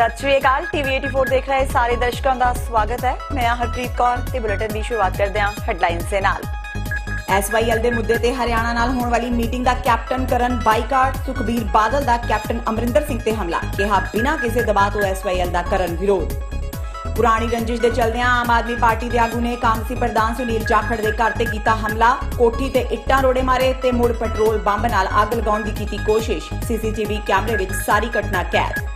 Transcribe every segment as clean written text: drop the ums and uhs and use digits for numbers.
सत श्री अकाल। टीवी 84 देख रहे सारे दर्शकों का स्वागत है। मैं हरप्रीत कौर ते बुलेटिन की शुरुआत करते हैं हेडलाइंस से नाल। SYL ਦੇ ਮੁੱਦੇ ਤੇ ਹਰਿਆਣਾ ਨਾਲ ਹੋਣ ਵਾਲੀ ਮੀਟਿੰਗ ਦਾ ਕੈਪਟਨ ਕਰਨ ਬਾਈਕਾਟ। ਸੁਖਬੀਰ ਬਾਦਲ ਦਾ ਕੈਪਟਨ ਅਮਰਿੰਦਰ ਸਿੰਘ ਤੇ ਹਮਲਾ, ਕਿਹਾ ਬਿਨਾਂ ਕਿਸੇ ਦਬਾਅ ਤੋਂ SYL ਦਾ ਕਰਨ ਵਿਰੋਧ। ਪੁਰਾਣੀ ਰੰਜਿਸ਼ ਦੇ ਚਲਦਿਆਂ ਆਮ ਆਦਮੀ ਪਾਰਟੀ ਦੇ ਆਗੂ ਨੇ ਕਾਂਗਰਸੀ ਪ੍ਰਧਾਨ ਸੁਨੀਲ ਜਾਖੜ ਦੇ ਘਰ ਤੇ ਕੀਤਾ ਹਮਲਾ, ਕੋਠੀ ਤੇ ਇੱਟਾਂ ਰੋੜੇ ਮਾਰੇ ਤੇ ਮੁੜ ਪੈਟਰੋਲ ਬੰਬ ਨਾਲ ਅੱਗ ਲਗਾਉਣ ਦੀ ਕੀਤੀ ਕੋਸ਼ਿਸ਼। CCTV ਕੈਮਰੇ ਵਿੱਚ ਸਾਰੀ ਘਟਨਾ ਕੈਦ।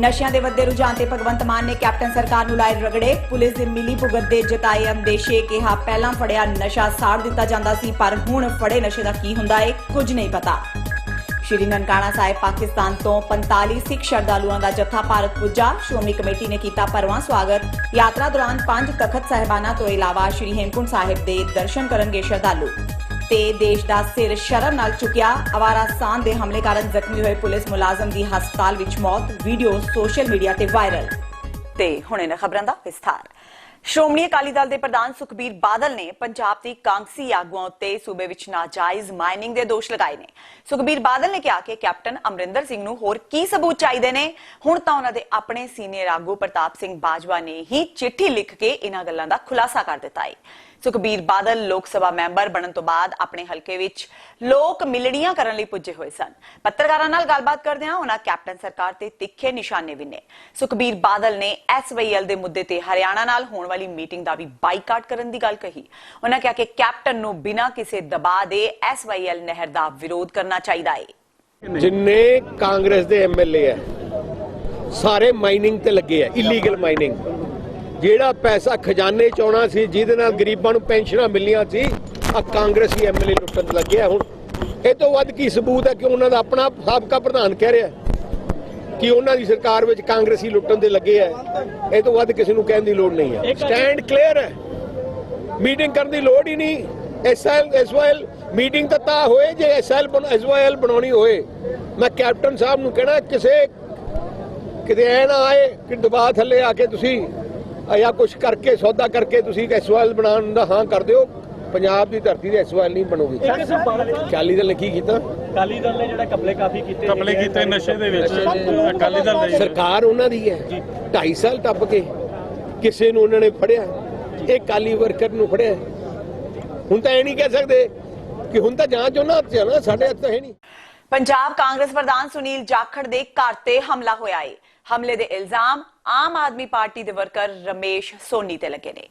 ਨਸ਼ਿਆਂ ਦੇ ਵੱਧਦੇ ਰੁਝਾਨ ਤੇ ਭਗਵੰਤ ਮਾਨ ਨੇ ਕੈਪਟਨ ਸਰਕਾਰ ਨੂੰ ਲਾਏ ਰਗੜੇ। ਪੁਲਿਸ ਦੇ ਮਿਲੀ ਭੁਗਤ ਦੇ ਜਤਾਏ ਅੰਦੇਸ਼ੇ, ਕਿਹਾ ਪਹਿਲਾਂ ਫੜਿਆ ਨਸ਼ਾ ਸਾੜ ਦਿੱਤਾ ਜਾਂਦਾ ਸੀ ਪਰ ਹੁਣ ਫੜੇ ਨਸ਼ੇ ਦਾ ਕੀ ਹੁੰਦਾ ਏ ਕੁਝ ਨਹੀਂ ਪਤਾ। ਸ਼੍ਰੀ ਨਨਕਾਣਾ ਸਾਹਿਬ ਪਾਕਿਸਤਾਨ ਤੋਂ 45 ਸਿੱਖ ਸ਼ਰਧਾਲੂਆਂ ਦਾ ਜੱਥਾ ਭਾਰਤ ਪੁੱਜਾ। ਸ਼੍ਰੋਮਣੀ ਕਮੇਟੀ ਨੇ ਕੀਤਾ ਭਰਵਾਂ ਸਵਾਗਤ। ਯਾਤਰਾ ਦੌਰਾਨ 5 ਤਖਤ ਸਾਹਿਬਾਨਾਂ ਤੋਂ ਇਲਾਵਾ ਸ਼੍ਰੀ ਹੇਮਕੁੰਟ ਸਾਹਿਬ ਦੇ ਦਰਸ਼ਨ ਕਰਨਗੇ ਸ਼ਰਧਾਲੂ। ਤੇ ਦੇਸ਼ ਦਾ ਸਿਰ ਸ਼ਰਮ ਨਾਲ ਚੁੱਕਿਆ। ਅਵਾਰਾ ਸਾਨ ਦੇ ਹਮਲੇ ਕਾਰਨ ਜ਼ਖਮੀ ਹੋਏ ਪੁਲਿਸ ਮੁਲਾਜ਼ਮ ਦੀ ਹਸਪਤਾਲ ਵਿੱਚ ਮੌਤ। ਵੀਡੀਓ ਸੋਸ਼ਲ ਮੀਡੀਆ ਤੇ ਵਾਇਰਲ। ਤੇ ਹੁਣ ਇਹਨਾਂ ਖਬਰਾਂ ਦਾ ਵਿਸਥਾਰ। ਸ਼੍ਰੋਮਣੀ ਅਕਾਲੀ ਦਲ ਦੇ ਪ੍ਰਧਾਨ ਸੁਖਬੀਰ ਬਾਦਲ ਨੇ ਪੰਜਾਬ ਦੀ ਕਾਂਗਸੀ ਆਗੂਆਂ ਉੱਤੇ ਸੂਬੇ ਵਿੱਚ ਨਾਜਾਇਜ਼ ਮਾਈਨਿੰਗ ਦੇ ਦੋਸ਼ ਲਗਾਏ ਨੇ। ਸੁਖਬੀਰ ਬਾਦਲ ਨੇ ਕਿਹਾ ਕਿ ਕੈਪਟਨ ਅਮਰਿੰਦਰ ਸਿੰਘ ਨੂੰ ਹੋਰ ਕੀ ਸਬੂਤ ਚਾਹੀਦੇ ਨੇ। ਹੁਣ ਤਾਂ ਉਹਨਾਂ ਦੇ ਆਪਣੇ ਸੀਨੀਅਰ ਆਗੂ ਪ੍ਰਤਾਪ ਸਿੰਘ ਬਾਜਵਾ ਨੇ ਹੀ ਚਿੱਠੀ ਲਿਖ ਕੇ ਇਹਨਾਂ ਗੱਲਾਂ ਦਾ ਖੁਲਾਸਾ ਕਰ ਦਿੱਤਾ ਹੈ। ਸੁਖਬੀਰ ਬਾਦਲ ਲੋਕ ਸਭਾ ਮੈਂਬਰ ਬਣਨ ਤੋਂ ਬਾਅਦ ਆਪਣੇ ਹਲਕੇ ਵਿੱਚ ਲੋਕ ਮਿਲਣੀਆਂ ਕਰਨ ਲਈ ਪੁੱਜੇ ਹੋਏ ਸਨ। ਪੱਤਰਕਾਰਾਂ ਨਾਲ ਗੱਲਬਾਤ ਕਰਦਿਆਂ ਉਹਨਾਂ ਕੈਪਟਨ ਸਰਕਾਰ ਤੇ ਤਿੱਖੇ ਨਿਸ਼ਾਨੇ ਵਿੰਨੇ। ਸੁਖਬੀਰ ਬਾਦਲ ਨੇ SYL ਦੇ ਮੁੱਦੇ ਤੇ ਹਰਿਆਣਾ ਨਾਲ ਹੋਣ ਵਾਲੀ ਮੀਟਿੰਗ ਦਾ ਵੀ ਬਾਈਕਾਟ ਕਰਨ ਦੀ ਗੱਲ ਕਹੀ। ਉਹਨਾਂ ਕਿਹਾ ਕਿ ਕੈਪਟਨ ਨੂੰ ਬਿਨਾਂ ਕਿਸੇ ਦਬਾਅ ਦੇ SYL ਨਹਿਰ ਦਾ ਵਿਰੋਧ ਕਰਨਾ ਚਾਹੀਦਾ ਹੈ। ਜਿੰਨੇ ਕਾਂਗਰਸ ਦੇ MLA ਹੈ ਸਾਰੇ ਮਾਈਨਿੰਗ ਤੇ ਲੱਗੇ ਆ, ਇਲੀਗਲ ਮਾਈਨਿੰਗ। ਜਿਹੜਾ ਪੈਸਾ ਖਜ਼ਾਨੇ ਚ ਆਉਣਾ ਸੀ, ਜਿਹਦੇ ਨਾਲ ਗਰੀਬਾਂ ਨੂੰ ਪੈਨਸ਼ਨਾਂ ਮਿਲਣੀਆਂ ਸੀ, ਆ ਕਾਂਗਰਸੀ MLA ਲੁੱਟਣ ਲੱਗੇ ਆ। ਹੁਣ ਇਹ ਤੋਂ ਵੱਧ ਕੀ ਸਬੂਤ ਹੈ ਕਿ ਉਹਨਾਂ ਦਾ ਆਪਣਾ ਸਾਬਕਾ ਪ੍ਰਧਾਨ ਕਹਿ ਰਿਹਾ ਕਿ ਉਹਨਾਂ ਦੀ ਸਰਕਾਰ ਵਿੱਚ ਕਾਂਗਰਸੀ ਲੁੱਟਣ ਦੇ ਲੱਗੇ ਆ। ਇਹ ਤੋਂ ਵੱਧ ਕਿਸੇ ਨੂੰ ਕਹਿਣ ਦੀ ਲੋੜ ਨਹੀਂ ਹੈ। ਸਟੈਂਡ ਕਲੀਅਰ ਹੈ, ਮੀਟਿੰਗ ਕਰਨ ਦੀ ਲੋੜ ਹੀ ਨਹੀਂ। SYL ਮੀਟਿੰਗ ਤਾਂ ਹੋਏ ਜੇ SYL ਬਣਾਉਣੀ ਹੋਏ। ਮੈਂ ਕੈਪਟਨ ਸਾਹਿਬ ਨੂੰ ਕਹਿਣਾ ਕਿਸੇ ਕਿਤੇ ਐ ਨਾ ਆਏ ਕਿ ਦਬਾਅ ਥੱਲੇ ਆ ਕੇ ਤੁਸੀਂ ਜਾਂ ਕੁਛ ਕਰਕੇ ਸੌਦਾ ਕਰਕੇ ਤੁਸੀਂ SYL ਬਣਾਉਣ ਦਾ ਹਾਂ ਕਰ ਦਿਓ। ਪੰਜਾਬ ਦੀ ਧਰਤੀ ਤੇ SYL ਨਹੀਂ ਬਣੂਗੀ। ਅਕਾਲੀ ਦਲ ਨੇ ਕੀ ਕੀਤਾ? ਅਕਾਲੀ ਦਲ ਨੇ ਜਿਹੜਾ ਕਪਲੇ ਕੀਤੇ ਨਸ਼ੇ ਦੇ ਵਿੱਚ ਅਕਾਲੀ ਦਲ ਨੇ ਸਰਕਾਰ ਉਹਨਾਂ ਦੀ ਹੈ। 2.5 ਸਾਲ ਟੱਪ ਕੇ ਕਿਸੇ ਨੂੰ ਉਹਨਾਂ ਨੇ ਫੜਿਆ, ਇਹ ਅਕਾਲੀ ਵਰਕਰ ਨੂੰ ਫੜਿਆ। ਹੁਣ ਤਾਂ ਇਹ ਨਹੀਂ ਕਹਿ ਸਕਦੇ ਕਿ ਹੁਣ ਤਾਂ ਜਾਂਚ ਉਹਨਾਂ ਹੱਥ 'ਚ ਨਾ, ਸਾਡੇ ਹੱਥ ਤਾਂ ਹੈ ਨਹੀਂ। ਪੰਜਾਬ ਕਾਂਗਰਸ ਪ੍ਰਧਾਨ ਸੁਨੀਲ ਜਾਖੜ ਦੇ ਘਰ ਤੇ ਹਮਲਾ ਹੋਇਆ ਹੈ। ਹਮਲੇ ਦੇ ਇਲਜ਼ਾਮ ਆਮ ਆਦਮੀ ਪਾਰਟੀ ਦੇ ਵਰਕਰ ਰਮੇਸ਼ ਸੋਨੀ ਤੇ ਲੱਗੇ ਨੇ।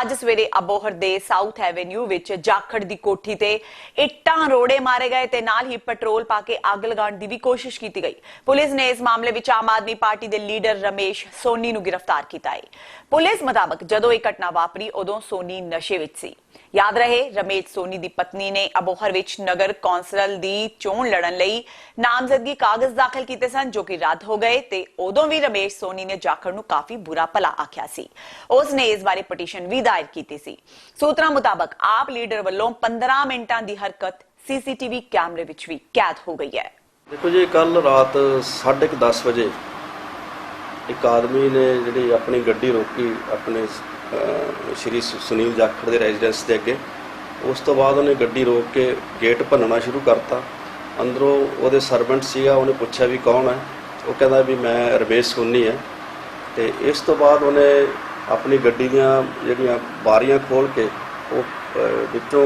ਅੱਜ ਸਵੇਰੇ ਅਬੋਹਰ ਦੇ ਸਾਊਥ ਐਵੇਨਿਊ ਵਿੱਚ ਜਾਖੜ ਦੀ ਕੋਠੀ ਤੇ ਇੱਟਾਂ ਰੋੜੇ ਮਾਰੇ ਗਏ ਤੇ ਨਾਲ ਹੀ ਪੈਟਰੋਲ ਪਾ ਕੇ ਅੱਗ ਲਗਾਉਣ ਦੀ ਵੀ ਕੋਸ਼ਿਸ਼ ਕੀਤੀ ਗਈ। ਪੁਲਿਸ ਨੇ ਇਸ ਮਾਮਲੇ ਵਿੱਚ ਆਮ ਆਦਮੀ ਪਾਰਟੀ ਦੇ ਲੀਡਰ ਰਮੇਸ਼ ਸੋਨੀ ਨੂੰ ਗ੍ਰਿਫਤਾਰ ਕੀਤਾ ਹੈ। ਪੁਲਿਸ ਮੁਤਾਬਕ ਜਦੋਂ ਇਹ ਘਟਨਾ ਵਾਪਰੀ ਉਦੋਂ ਸੋਨੀ ਨਸ਼ੇ ਵਿੱਚ ਸੀ। ਯਾਦ ਰਹੇ ਰਮੇਸ਼ ਸੋਨੀ ਦੀ ਪਤਨੀ ਨੇ ਅਬੋਹਰ ਵਿੱਚ ਨਗਰ ਕੌਂਸਲ ਦੀ ਚੋਣ ਲੜਨ ਲਈ ਨਾਮਜ਼ਦਗੀ ਕਾਗਜ਼ ਦਾਖਲ ਕੀਤੇ ਸਨ ਜੋ ਕਿ ਰੱਦ ਹੋ ਗਏ ਤੇ ਉਦੋਂ ਵੀ ਰਮੇਸ਼ ਸੋਨੀ ਨੇ ਜਾਖੜ ਨੂੰ ਕਾਫੀ ਬੁਰਾ ਭਲਾ ਆਖਿਆ ਸੀ। ਉਸ ਨੇ ਇਸ ਬਾਰੇ ਪਟੀਸ਼ਨ ਵੀ ਦਾਇਰ ਕੀਤੀ ਸੀ। ਸੂਤਰਾਂ ਮੁਤਾਬਕ ਆਪ ਲੀਡਰ ਵੱਲੋਂ 15 ਮਿੰਟਾਂ ਦੀ ਹਰਕਤ CCTV ਕੈਮਰੇ ਵਿੱਚ ਵੀ ਕੈਦ ਹੋ ਗਈ ਹੈ। ਦੇਖੋ ਜੀ, ਕੱਲ ਰਾਤ 10:30 ਵਜੇ ਇੱਕ ਆਦਮੀ ਨੇ ਜਿਹੜੀ ਆਪਣੀ ਗੱਡੀ ਰੋਕੀ ਆਪਣੇ ਸ਼੍ਰੀ ਸੁਨੀਲ ਜਾਖੜ ਦੇ ਰੈਜ਼ੀਡੈਂਸ ਦੇ ਅੱਗੇ। ਉਸ ਤੋਂ ਬਾਅਦ ਉਹਨੇ ਗੱਡੀ ਰੋਕ ਕੇ ਗੇਟ ਭੰਨਣਾ ਸ਼ੁਰੂ ਕਰਤਾ। ਅੰਦਰੋਂ ਉਹਦੇ ਸਰਵੈਂਟ ਸੀਗਾ, ਉਹਨੇ ਪੁੱਛਿਆ ਵੀ ਕੌਣ ਹੈ। ਉਹ ਕਹਿੰਦਾ ਵੀ ਮੈਂ ਰਮੇਸ਼ ਸੋਨੀ ਹੈ। ਤੇ ਇਸ ਤੋਂ ਬਾਅਦ ਉਹਨੇ ਆਪਣੀ ਗੱਡੀ ਦੀਆਂ ਜਿਹੜੀਆਂ ਬਾਰੀਆਂ ਖੋਲ੍ਹ ਕੇ ਉਹ ਵਿੱਚੋਂ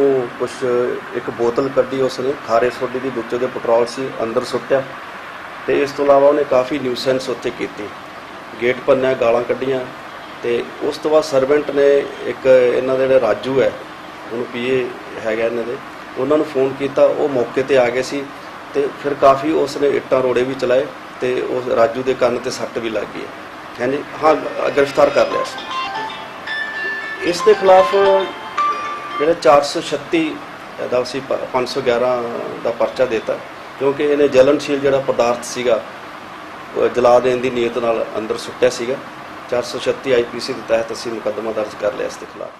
ਇੱਕ ਬੋਤਲ ਕੱਢੀ, ਉਸਨੇ ਖਾਰੇ ਸੋਡੇ ਦੀ, ਵਿੱਚੋਂ ਦੇ ਪੈਟਰੋਲ ਸੀ, ਅੰਦਰ ਸੁੱਟਿਆ। ਤੇ ਇਸ ਤੋਂ ਇਲਾਵਾ ਉਹਨੇ ਕਾਫੀ ਨਿਊਸੈਂਸ ਉੱਥੇ ਕੀਤੀ, ਗੇਟ ਭੰਨਿਆ, ਗਾਲਾਂ ਕੱਢੀਆਂ। ਤੇ ਉਸ ਤੋਂ ਬਾਅਦ ਸਰਵੈਂਟ ਨੇ ਇੱਕ ਇਹਨਾਂ ਦੇ ਜਿਹੜੇ ਰਾਜੂ ਹੈ, ਉਹਨੂੰ PA ਹੈਗਾ ਇਹਨਾਂ ਦੇ, ਉਹਨਾਂ ਨੂੰ ਫੋਨ ਕੀਤਾ। ਉਹ ਮੌਕੇ ਤੇ ਆ ਗਏ ਸੀ ਤੇ ਫਿਰ ਕਾਫੀ ਉਸਨੇ ਇੱਟਾਂ ਰੋੜੇ ਵੀ ਚਲਾਏ ਤੇ ਉਸ ਰਾਜੂ ਦੇ ਕੰਨ ਤੇ ਸੱਟ ਵੀ ਲੱਗ ਗਈ ਹੈ। ਹਾਂਜੀ, ਹਾਂ, ਗ੍ਰਿਫਤਾਰ ਕਰ ਲਿਆ ਸੀ। ਇਸ ਦੇ ਖਿਲਾਫ ਜਿਹੜਾ 436 ਦਾ ਸੀ 511 ਦਾ ਪਰਚਾ ਦਿੱਤਾ, ਕਿਉਂਕਿ ਇਹਨੇ ਜਲਨਸ਼ੀਲ ਜਿਹੜਾ ਪਦਾਰਥ ਸੀਗਾ ਜਲਾ ਦੇਣ ਦੀ ਨੀਅਤ ਨਾਲ ਅੰਦਰ ਸੁੱਟਿਆ ਸੀਗਾ। 436 IPC ਦੇ ਤਹਿਤ ਅਸੀਂ ਮੁਕੱਦਮਾ ਦਰਜ ਕਰ ਲਿਆ ਇਸ ਦੇ ਖਿਲਾਫ।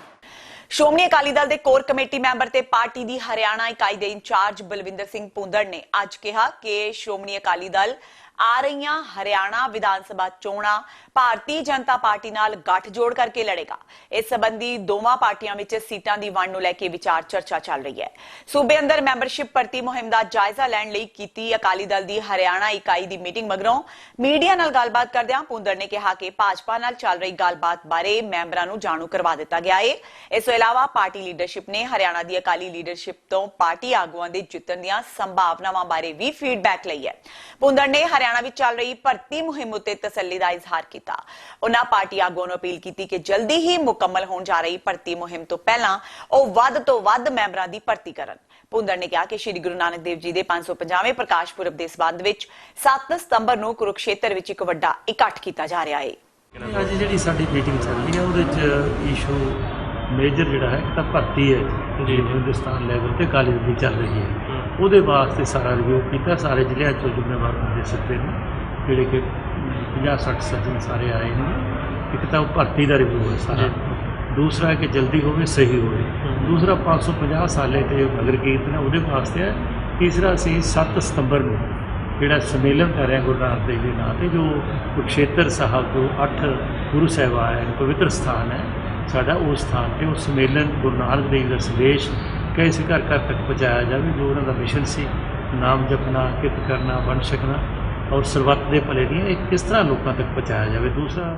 ਸ਼੍ਰੋਮਣੀ ਅਕਾਲੀ ਦਲ ਦੇ ਕੋਰ ਕਮੇਟੀ ਮੈਂਬਰ ਤੇ ਪਾਰਟੀ ਦੀ ਹਰਿਆਣਾ ਇਕਾਈ ਦੇ ਇੰਚਾਰਜ ਬਲਵਿੰਦਰ ਸਿੰਘ ਭੁੰਦੜ ਨੇ ਅੱਜ ਕਿਹਾ ਕਿ ਸ਼੍ਰੋਮਣੀ ਅਕਾਲੀ ਦਲ ਆ ਰਹੀਆਂ ਹਰਿਆਣਾ ਵਿਧਾਨ ਸਭਾ ਚੋਣਾਂ ਭਾਰਤੀ ਜਨਤਾ ਪਾਰਟੀ ਨਾਲ ਗੱਠਜੋੜ ਕਰਕੇ ਲੜੇਗਾ। ਇਸ ਸੰਬੰਧੀ ਦੋਵਾਂ ਪਾਰਟੀਆਂ ਵਿੱਚ ਸੀਟਾਂ ਦੀ ਵੰਡ ਨੂੰ ਲੈ ਕੇ ਵਿਚਾਰ ਚਰਚਾ ਚੱਲ ਰਹੀ ਹੈ। ਸੂਬੇ ਅੰਦਰ ਮੈਂਬਰਸ਼ਿਪ ਭਰਤੀ ਮੁਹਿੰਮ ਦਾ ਜਾਇਜ਼ਾ ਲੈਣ ਲਈ ਕੀਤੀ ਅਕਾਲੀ ਦਲ ਦੀ ਹਰਿਆਣਾ ਇਕਾਈ ਦੀ ਮੀਟਿੰਗ ਮਗਰੋਂ ਮੀਡੀਆ ਨਾਲ ਗੱਲਬਾਤ ਕਰਦਿਆਂ ਭੁੰਦੜ ਨੇ ਕਿਹਾ ਕਿ ਭਾਜਪਾ ਨਾਲ ਚੱਲ ਰਹੀ ਗੱਲਬਾਤ ਬਾਰੇ ਮੈਂਬਰਾਂ ਨੂੰ ਜਾਣੂ ਕਰਵਾ ਦਿੱਤਾ ਗਿਆ ਹੈ। ਇਸ ਤੋਂ ਇਲਾਵਾ ਪਾਰਟੀ ਲੀਡਰਸ਼ਿਪ ਨੇ ਹਰਿਆਣਾ ਦੀ ਅਕਾਲੀ ਲੀਡਰਸ਼ਿਪ ਤੋਂ ਪਾਰਟੀ ਆਗੂਆਂ ਦੇ ਜਿੱਤਣ ਦੀਆਂ ਸੰਭਾਵਨਾਵਾਂ ਬਾਰੇ ਵੀ ਫੀਡਬੈਕ ਲਈ ਹੈ। ਭੁੰਦੜ ਨੇ ਹਰਿਆਣਾ ਵਿੱਚ ਚੱਲ ਰਹੀ ਭਰਤੀ ਮੁਹਿੰਮ ਉੱਤੇ ਤਸੱਲੀ ਦਾ ਇਜ਼ਹਾਰ ਕੀਤਾ। ਉਹਨਾਂ ਪਾਰਟੀ ਆਗੂਆਂ ਨੂੰ ਅਪੀਲ ਕੀਤੀ ਕਿ ਜਲਦੀ ਹੀ ਮੁਕੰਮਲ ਹੋਣ ਜਾ ਰਹੀ ਭਰਤੀ ਮੁਹਿੰਮ ਤੋਂ ਪਹਿਲਾਂ ਉਹ ਵੱਧ ਤੋਂ ਵੱਧ ਮੈਂਬਰਾਂ ਦੀ ਭਰਤੀ ਕਰਨ। ਭੁੰਦੜ ਨੇ ਕਿਹਾ ਕਿ ਸ਼੍ਰੀ ਗੁਰੂ ਨਾਨਕ ਦੇਵ ਜੀ ਦੇ 550ਵੇਂ ਪ੍ਰਕਾਸ਼ ਪੁਰਬ ਦੇ ਸਬੰਧ ਵਿੱਚ 7 ਸਤੰਬਰ ਨੂੰ ਕੁਰੂਕਸ਼ੇਤਰ ਵਿੱਚ ਇੱਕ ਵੱਡਾ ਇਕੱਠ ਕੀਤਾ ਜਾ ਰਿਹਾ ਹੈ। ਅੱਜ ਜਿਹੜੀ ਸਾਡੀ ਮੀਟਿੰਗ ਚੱਲ ਰਹੀ ਹੈ ਉਹਦੇ 'ਚ ਇਸ਼ੂ ਮੇਜਰ ਜਿਹੜਾ ਹੈ ਤਾਂ ਭਰਤੀ ਹੈ ਜਿਹੜੀ ਹਿੰਦੁਸਤਾਨ ਲੈਵਲ ਤੇ ਕਾਲਜ ਦੀ ਚੱਲ ਰਹੀ ਹੈ। ਉਹਦੇ ਵਾਸਤੇ ਸਾਰਾ ਰਿਵਿਊ ਕੀਤਾ। ਸਾਰੇ ਜ਼ਿਲ੍ਹਿਆਂ 'ਚੋਂ ਜ਼ਿੰਮੇਵਾਰ ਬੰਦੇ ਸੱਦੇ ਨੇ ਜਿਹੜੇ ਕਿ 50-60 ਸੱਜਣ ਸਾਰੇ ਆਏ ਨੇ। ਇੱਕ ਤਾਂ ਉਹ ਭਰਤੀ ਦਾ ਰਿਵਿਊ ਹੈ ਸਾਰਾ, ਦੂਸਰਾ ਹੈ ਕਿ ਜਲਦੀ ਹੋਵੇ ਸਹੀ ਹੋਵੇ, ਦੂਸਰਾ 550 ਸਾਲੇ ਤੇ ਨਗਰ ਕੀਰਤਨ ਹੈ ਉਹਦੇ ਵਾਸਤੇ ਹੈ, ਤੀਸਰਾ ਅਸੀਂ 7 ਸਤੰਬਰ ਨੂੰ ਜਿਹੜਾ ਸੰਮੇਲਨ ਕਰ ਰਹੇ ਗੁਰੂ ਨਾਨਕ ਦੇਵ ਦੇ ਨਾਂ 'ਤੇ ਜੋ ਕੁਰੂਕਸ਼ੇਤਰ ਸਾਹਿਬ ਤੋਂ 8 ਗੁਰੂ ਸਾਹਿਬਾਨ ਹੈ ਪਵਿੱਤਰ ਸਥਾਨ ਹੈ ਸਾਡਾ, ਉਸ ਸਥਾਨ 'ਤੇ ਉਹ ਸੰਮੇਲਨ ਗੁਰੂ ਨਾਨਕ ਦੇਵ ਦਾ ਸੰਦੇਸ਼ ਕਿਸੇ ਘਰ ਘਰ ਤੱਕ ਪਹੁੰਚਾਇਆ ਜਾਵੇ। ਜੋ ਉਹਨਾਂ ਦਾ ਮਿਸ਼ਨ ਸੀ ਨਾਮ ਜਪਣਾ, ਕਿਰਤ ਕਰਨਾ, ਵੰਡ ਛਕਣਾ ਔਰ ਸਰਬੱਤ ਦੇ ਭਲੇ ਦੀਆਂ ਇਹ ਕਿਸ ਤਰ੍ਹਾਂ ਲੋਕਾਂ ਤੱਕ ਪਹੁੰਚਾਇਆ ਜਾਵੇ। ਦੂਸਰਾ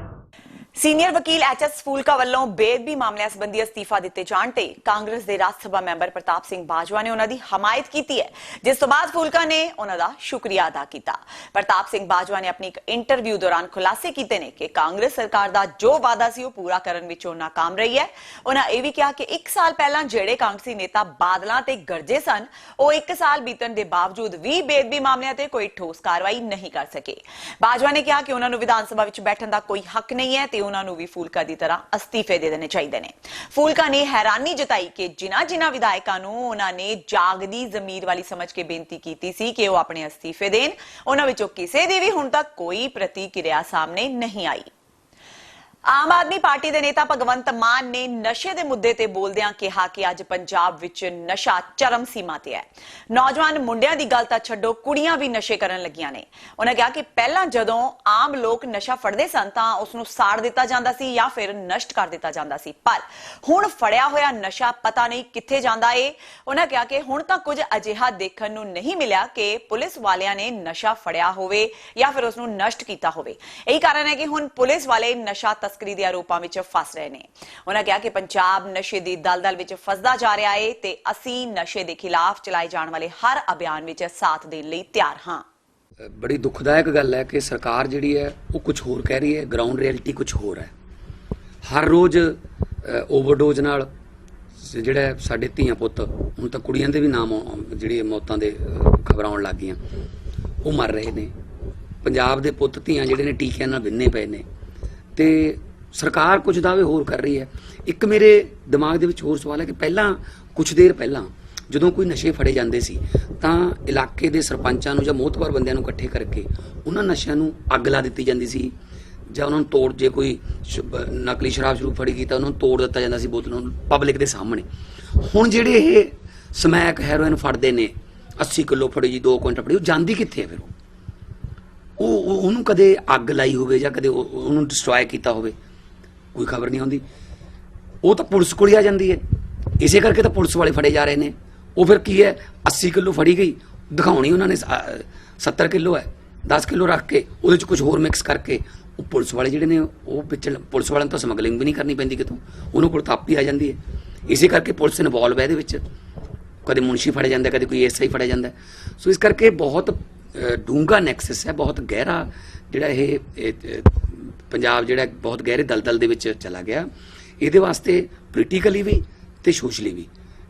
ਸੀਨੀਅਰ ਵਕੀਲ ਐਚ.ਐਸ. ਫੂਲਕਾ ਵੱਲੋਂ ਬੇਅਦਬੀ ਮਾਮਲਿਆਂ ਸੰਬੰਧੀ ਅਸਤੀਫਾ ਦਿੱਤੇ ਜਾਣ ਤੇ ਕਾਂਗਰਸ ਦੇ ਰਾਜ ਸਭਾ ਮੈਂਬਰ ਪ੍ਰਤਾਪ ਸਿੰਘ ਬਾਜਵਾ ਨੇ ਉਹਨਾਂ ਦੀ ਹਮਾਇਤ ਕੀਤੀ ਹੈ, ਜਿਸ ਤੋਂ ਬਾਅਦ ਫੂਲਕਾ ਨੇ ਉਹਨਾਂ ਦਾ ਸ਼ੁਕਰੀਆ ਅਦਾ ਕੀਤਾ। ਪ੍ਰਤਾਪ ਸਿੰਘ ਬਾਜਵਾ ਨੇ ਆਪਣੀ ਇੱਕ ਇੰਟਰਵਿਊ ਦੌਰਾਨ ਖੁਲਾਸੇ ਕੀਤੇ ਨੇ ਕਿ ਕਾਂਗਰਸ ਸਰਕਾਰ ਦਾ ਜੋ ਵਾਅਦਾ ਸੀ ਉਹ ਪੂਰਾ ਕਰਨ ਵਿੱਚ ਉਹ ਨਾਕਾਮ ਰਹੀ ਹੈ। ਉਹਨਾਂ ਇਹ ਵੀ ਕਿਹਾ ਕਿ 1 ਸਾਲ ਪਹਿਲਾਂ ਜਿਹੜੇ ਕਾਂਗਰਸੀ ਨੇਤਾ ਬਾਦਲਾਂ ਤੇ ਗਰਜੇ ਸਨ ਉਹ 1 ਸਾਲ ਬੀਤਣ ਦੇ ਬਾਵਜੂਦ ਵੀ ਬੇਅਦਬੀ ਮਾਮਲਿਆਂ ਤੇ ਕੋਈ ਠੋਸ ਕਾਰਵਾਈ ਨਹੀਂ ਕਰ ਸਕੇ। ਬਾਜਵਾ ਨੇ ਕਿਹਾ ਕਿ ਉਹਨਾਂ ਨੂੰ ਵਿਧਾਨ ਸਭਾ ਵਿੱਚ ਬੈਠਣ ਦਾ ਕੋਈ ਹੱਕ ਨਹੀਂ ਹੈ ਤੇ ਉਹਨਾਂ ਨੂੰ ਵੀ ਫੂਲਕਾ ਦੀ ਤਰ੍ਹਾਂ ਅਸਤੀਫੇ ਦੇ ਦੇਣੇ ਚਾਹੀਦੇ ਨੇ। ਫੂਲਕਾ ਨੇ ਹੈਰਾਨੀ ਜਤਾਈ ਕਿ ਜਿਨ੍ਹਾਂ ਵਿਧਾਇਕਾਂ ਨੂੰ ਉਹਨਾਂ ਨੇ ਜਾਗਦੀ ਜ਼ਮੀਰ ਵਾਲੀ ਸਮਝ ਕੇ ਬੇਨਤੀ ਕੀਤੀ ਸੀ ਕਿ ਉਹ ਆਪਣੇ ਅਸਤੀਫੇ ਦੇਣ, ਉਹਨਾਂ ਵਿੱਚੋਂ ਕਿਸੇ ਦੀ ਵੀ ਹੁਣ ਤੱਕ ਕੋਈ ਪ੍ਰਤੀਕਿਰਿਆ ਸਾਹਮਣੇ ਨਹੀਂ ਆਈ। ਆਮ ਆਦਮੀ ਪਾਰਟੀ ਦੇ ਨੇਤਾ ਭਗਵੰਤ ਮਾਨ ਨੇ ਨਸ਼ੇ ਦੇ ਮੁੱਦੇ ਤੇ ਬੋਲਦਿਆਂ ਕਿਹਾ ਕਿ ਅੱਜ ਪੰਜਾਬ ਵਿੱਚ ਨਸ਼ਾ ਚਰਮ ਸੀਮਾ ਤੇ ਹੈ। ਨੌਜਵਾਨ ਮੁੰਡਿਆਂ ਦੀ ਗੱਲ ਤਾਂ ਛੱਡੋ, ਕੁੜੀਆਂ ਵੀ ਨਸ਼ੇ ਕਰਨ ਲੱਗੀਆਂ ਨੇ। ਉਹਨਾਂ ਕਿਹਾ ਕਿ ਪਹਿਲਾਂ ਜਦੋਂ ਆਮ ਲੋਕ ਨਸ਼ਾ ਫੜਦੇ ਸਨ ਤਾਂ ਉਸ ਨੂੰ ਸਾੜ ਦਿੱਤਾ ਜਾਂਦਾ ਸੀ ਜਾਂ ਫਿਰ ਨਸ਼ਟ ਕਰ ਦਿੱਤਾ ਜਾਂਦਾ ਸੀ, ਪਰ ਹੁਣ ਫੜਿਆ ਹੋਇਆ ਨਸ਼ਾ ਪਤਾ ਨਹੀਂ ਕਿੱਥੇ ਜਾਂਦਾ ਏ। ਉਹਨਾਂ ਕਿਹਾ ਕਿ ਹੁਣ ਤਾਂ ਕੁਝ ਅਜਿਹਾ ਦੇਖਣ ਨੂੰ ਨਹੀਂ ਮਿਲਿਆ ਕਿ ਪੁਲਿਸ ਵਾਲਿਆਂ ਨੇ ਨਸ਼ਾ ਫੜਿਆ ਹੋਵੇ ਜਾਂ ਫਿਰ ਉਸ ਨੂੰ ਨਸ਼ਟ ਕੀਤਾ ਹੋਵੇ। ਇਹੀ ਕਾਰਨ ਹੈ ਕਿ ਹੁਣ ਪੁਲਿਸ ਵਾਲੇ ਨਸ਼ਾ ਤਸਕਰੀ ਦੇ ਆਰੋਪਾਂ ਵਿੱਚ ਫਸ ਰਹੇ ਨੇ। ਉਹਨਾਂ ਕਿਹਾ ਕਿ ਪੰਜਾਬ ਨਸ਼ੇ ਦੀ ਦਲਦਲ ਵਿੱਚ ਫਸਦਾ ਜਾ ਰਿਹਾ ਹੈ ਤੇ ਅਸੀਂ ਨਸ਼ੇ ਦੇ ਖਿਲਾਫ ਚਲਾਏ ਜਾਣ ਵਾਲੇ ਹਰ ਅਭਿਆਨ ਵਿੱਚ ਸਾਥ ਦੇਣ ਲਈ ਤਿਆਰ ਹਾਂ। ਬੜੀ ਦੁਖਦਾਇਕ ਗੱਲ ਹੈ ਕਿ ਸਰਕਾਰ ਜਿਹੜੀ ਹੈ ਉਹ ਕੁਝ ਹੋਰ ਕਹਿ ਰਹੀ ਹੈ, ਗਰਾਊਂਡ ਰਿਐਲਿਟੀ ਕੁਝ ਹੋਰ ਹੈ। ਹਰ ਰੋਜ਼ ਓਵਰਡੋਜ਼ ਨਾਲ ਜਿਹੜਾ ਸਾਡੇ ਧੀਆਂ ਪੁੱਤ, ਹੁਣ ਤਾਂ ਕੁੜੀਆਂ ਦੇ ਵੀ ਨਾਮ ਜਿਹੜੀ ਮੌਤਾਂ ਦੇ ਖਬਰਾਂ ਆਉਣ ਲੱਗ ਗਈਆਂ, ਉਹ ਮਰ ਰਹੇ ਨੇ। ਪੰਜਾਬ ਦੇ ਪੁੱਤ ਧੀਆਂ ਜਿਹੜੇ ਨੇ ਟੀਕਿਆਂ ਨਾਲ ਵਿੰਨੇ ਪਏ ਨੇ ਤੇ ਸਰਕਾਰ ਕੁਝ ਦਾਅਵੇ ਹੋਰ ਕਰ ਰਹੀ ਹੈ। ਇੱਕ ਮੇਰੇ ਦਿਮਾਗ ਦੇ ਵਿੱਚ ਹੋਰ ਸਵਾਲ ਹੈ ਕਿ ਪਹਿਲਾਂ ਕੁਝ ਦੇਰ ਪਹਿਲਾਂ ਜਦੋਂ ਕੋਈ ਨਸ਼ੇ ਫੜੇ ਜਾਂਦੇ ਸੀ ਤਾਂ ਇਲਾਕੇ ਦੇ ਸਰਪੰਚਾਂ ਨੂੰ ਜਾਂ ਮੋਹਤਬਰ ਬੰਦਿਆਂ ਨੂੰ ਇਕੱਠੇ ਕਰਕੇ ਉਹਨਾਂ ਨਸ਼ਿਆਂ ਨੂੰ ਅੱਗ ਲਾ ਦਿੱਤੀ ਜਾਂਦੀ ਸੀ ਜਾਂ ਉਹਨਾਂ ਨੂੰ ਤੋੜ, ਜੇ ਕੋਈ ਨਕਲੀ ਸ਼ਰਾਬ ਫੜੀ ਗਈ ਤਾਂ ਉਹਨਾਂ ਨੂੰ ਤੋੜ ਦਿੱਤਾ ਜਾਂਦਾ ਸੀ ਬੋਤਲਾਂ ਨੂੰ ਪਬਲਿਕ ਦੇ ਸਾਹਮਣੇ। ਹੁਣ ਜਿਹੜੇ ਇਹ ਸਮੈਕ ਹੈਰੋਇਨ ਫੜਦੇ ਨੇ 80 ਕਿਲੋ ਫੜੀ ਜੀ, 2 ਕੁਇੰਟਲ ਫੜੀ, ਉਹ ਜਾਂਦੀ ਕਿੱਥੇ ਹੈ ਫਿਰ? ਉਹਨੂੰ ਕਦੇ ਅੱਗ ਲਾਈ ਹੋਵੇ ਜਾਂ ਕਦੇ ਉਹਨੂੰ ਡਿਸਟਰੋਏ ਕੀਤਾ ਹੋਵੇ, ਕੋਈ ਖਬਰ ਨਹੀਂ ਆਉਂਦੀ। ਉਹ ਤਾਂ ਪੁਲਿਸ ਕੋਲ ਆ ਜਾਂਦੀ ਹੈ। ਇਸੇ ਕਰਕੇ ਤਾਂ ਪੁਲਿਸ ਵਾਲੇ ਫੜੇ ਜਾ ਰਹੇ ਨੇ। ਉਹ ਫਿਰ ਕੀ ਹੈ, 80 ਕਿਲੋ ਫੜੀ ਗਈ, ਦਿਖਾਉਣੀ ਉਹਨਾਂ ਨੇ 70 ਕਿਲੋ ਹੈ, 10 ਕਿਲੋ ਰੱਖ ਕੇ ਉਹਦੇ 'ਚ ਕੁਝ ਹੋਰ ਮਿਕਸ ਕਰਕੇ ਉਹ ਪੁਲਿਸ ਵਾਲੇ ਜਿਹੜੇ ਨੇ ਉਹ ਵਿੱਚ, ਪੁਲਿਸ ਵਾਲਿਆਂ ਨੂੰ ਤਾਂ ਸਮਗਲਿੰਗ ਵੀ ਨਹੀਂ ਕਰਨੀ ਪੈਂਦੀ ਕਿਤੋਂ, ਉਹਨਾਂ ਕੋਲ ਤਾਂ ਆਪ ਹੀ ਆ ਜਾਂਦੀ ਹੈ। ਇਸੇ ਕਰਕੇ ਪੁਲਿਸ ਇਨਵੋਲਵ ਹੈ ਇਹਦੇ ਵਿੱਚ। ਕਦੇ ਮੁਨਸ਼ੀ ਫੜਿਆ ਜਾਂਦਾ, ਕਦੇ ਕੋਈ ਐਸਆਈ ਫੜਿਆ ਜਾਂਦਾ। ਸੋ ਇਸ ਕਰਕੇ ਬਹੁਤ ਡੂੰਘਾ ਨੈਕਸਸ ਹੈ, ਬਹੁਤ ਗਹਿਰਾ ਜਿਹੜਾ ਇਹ ਪੰਜਾਬ ਜਿਹੜਾ ਬਹੁਤ ਗਹਿਰੇ ਦਲਦਲ ਦੇ ਵਿੱਚ ਚਲਾ ਗਿਆ। ਇਹਦੇ ਵਾਸਤੇ ਪੋਲੀਟੀਕਲੀ ਵੀ ਤੇ ਸੋਸ਼ਲੀ ਵੀ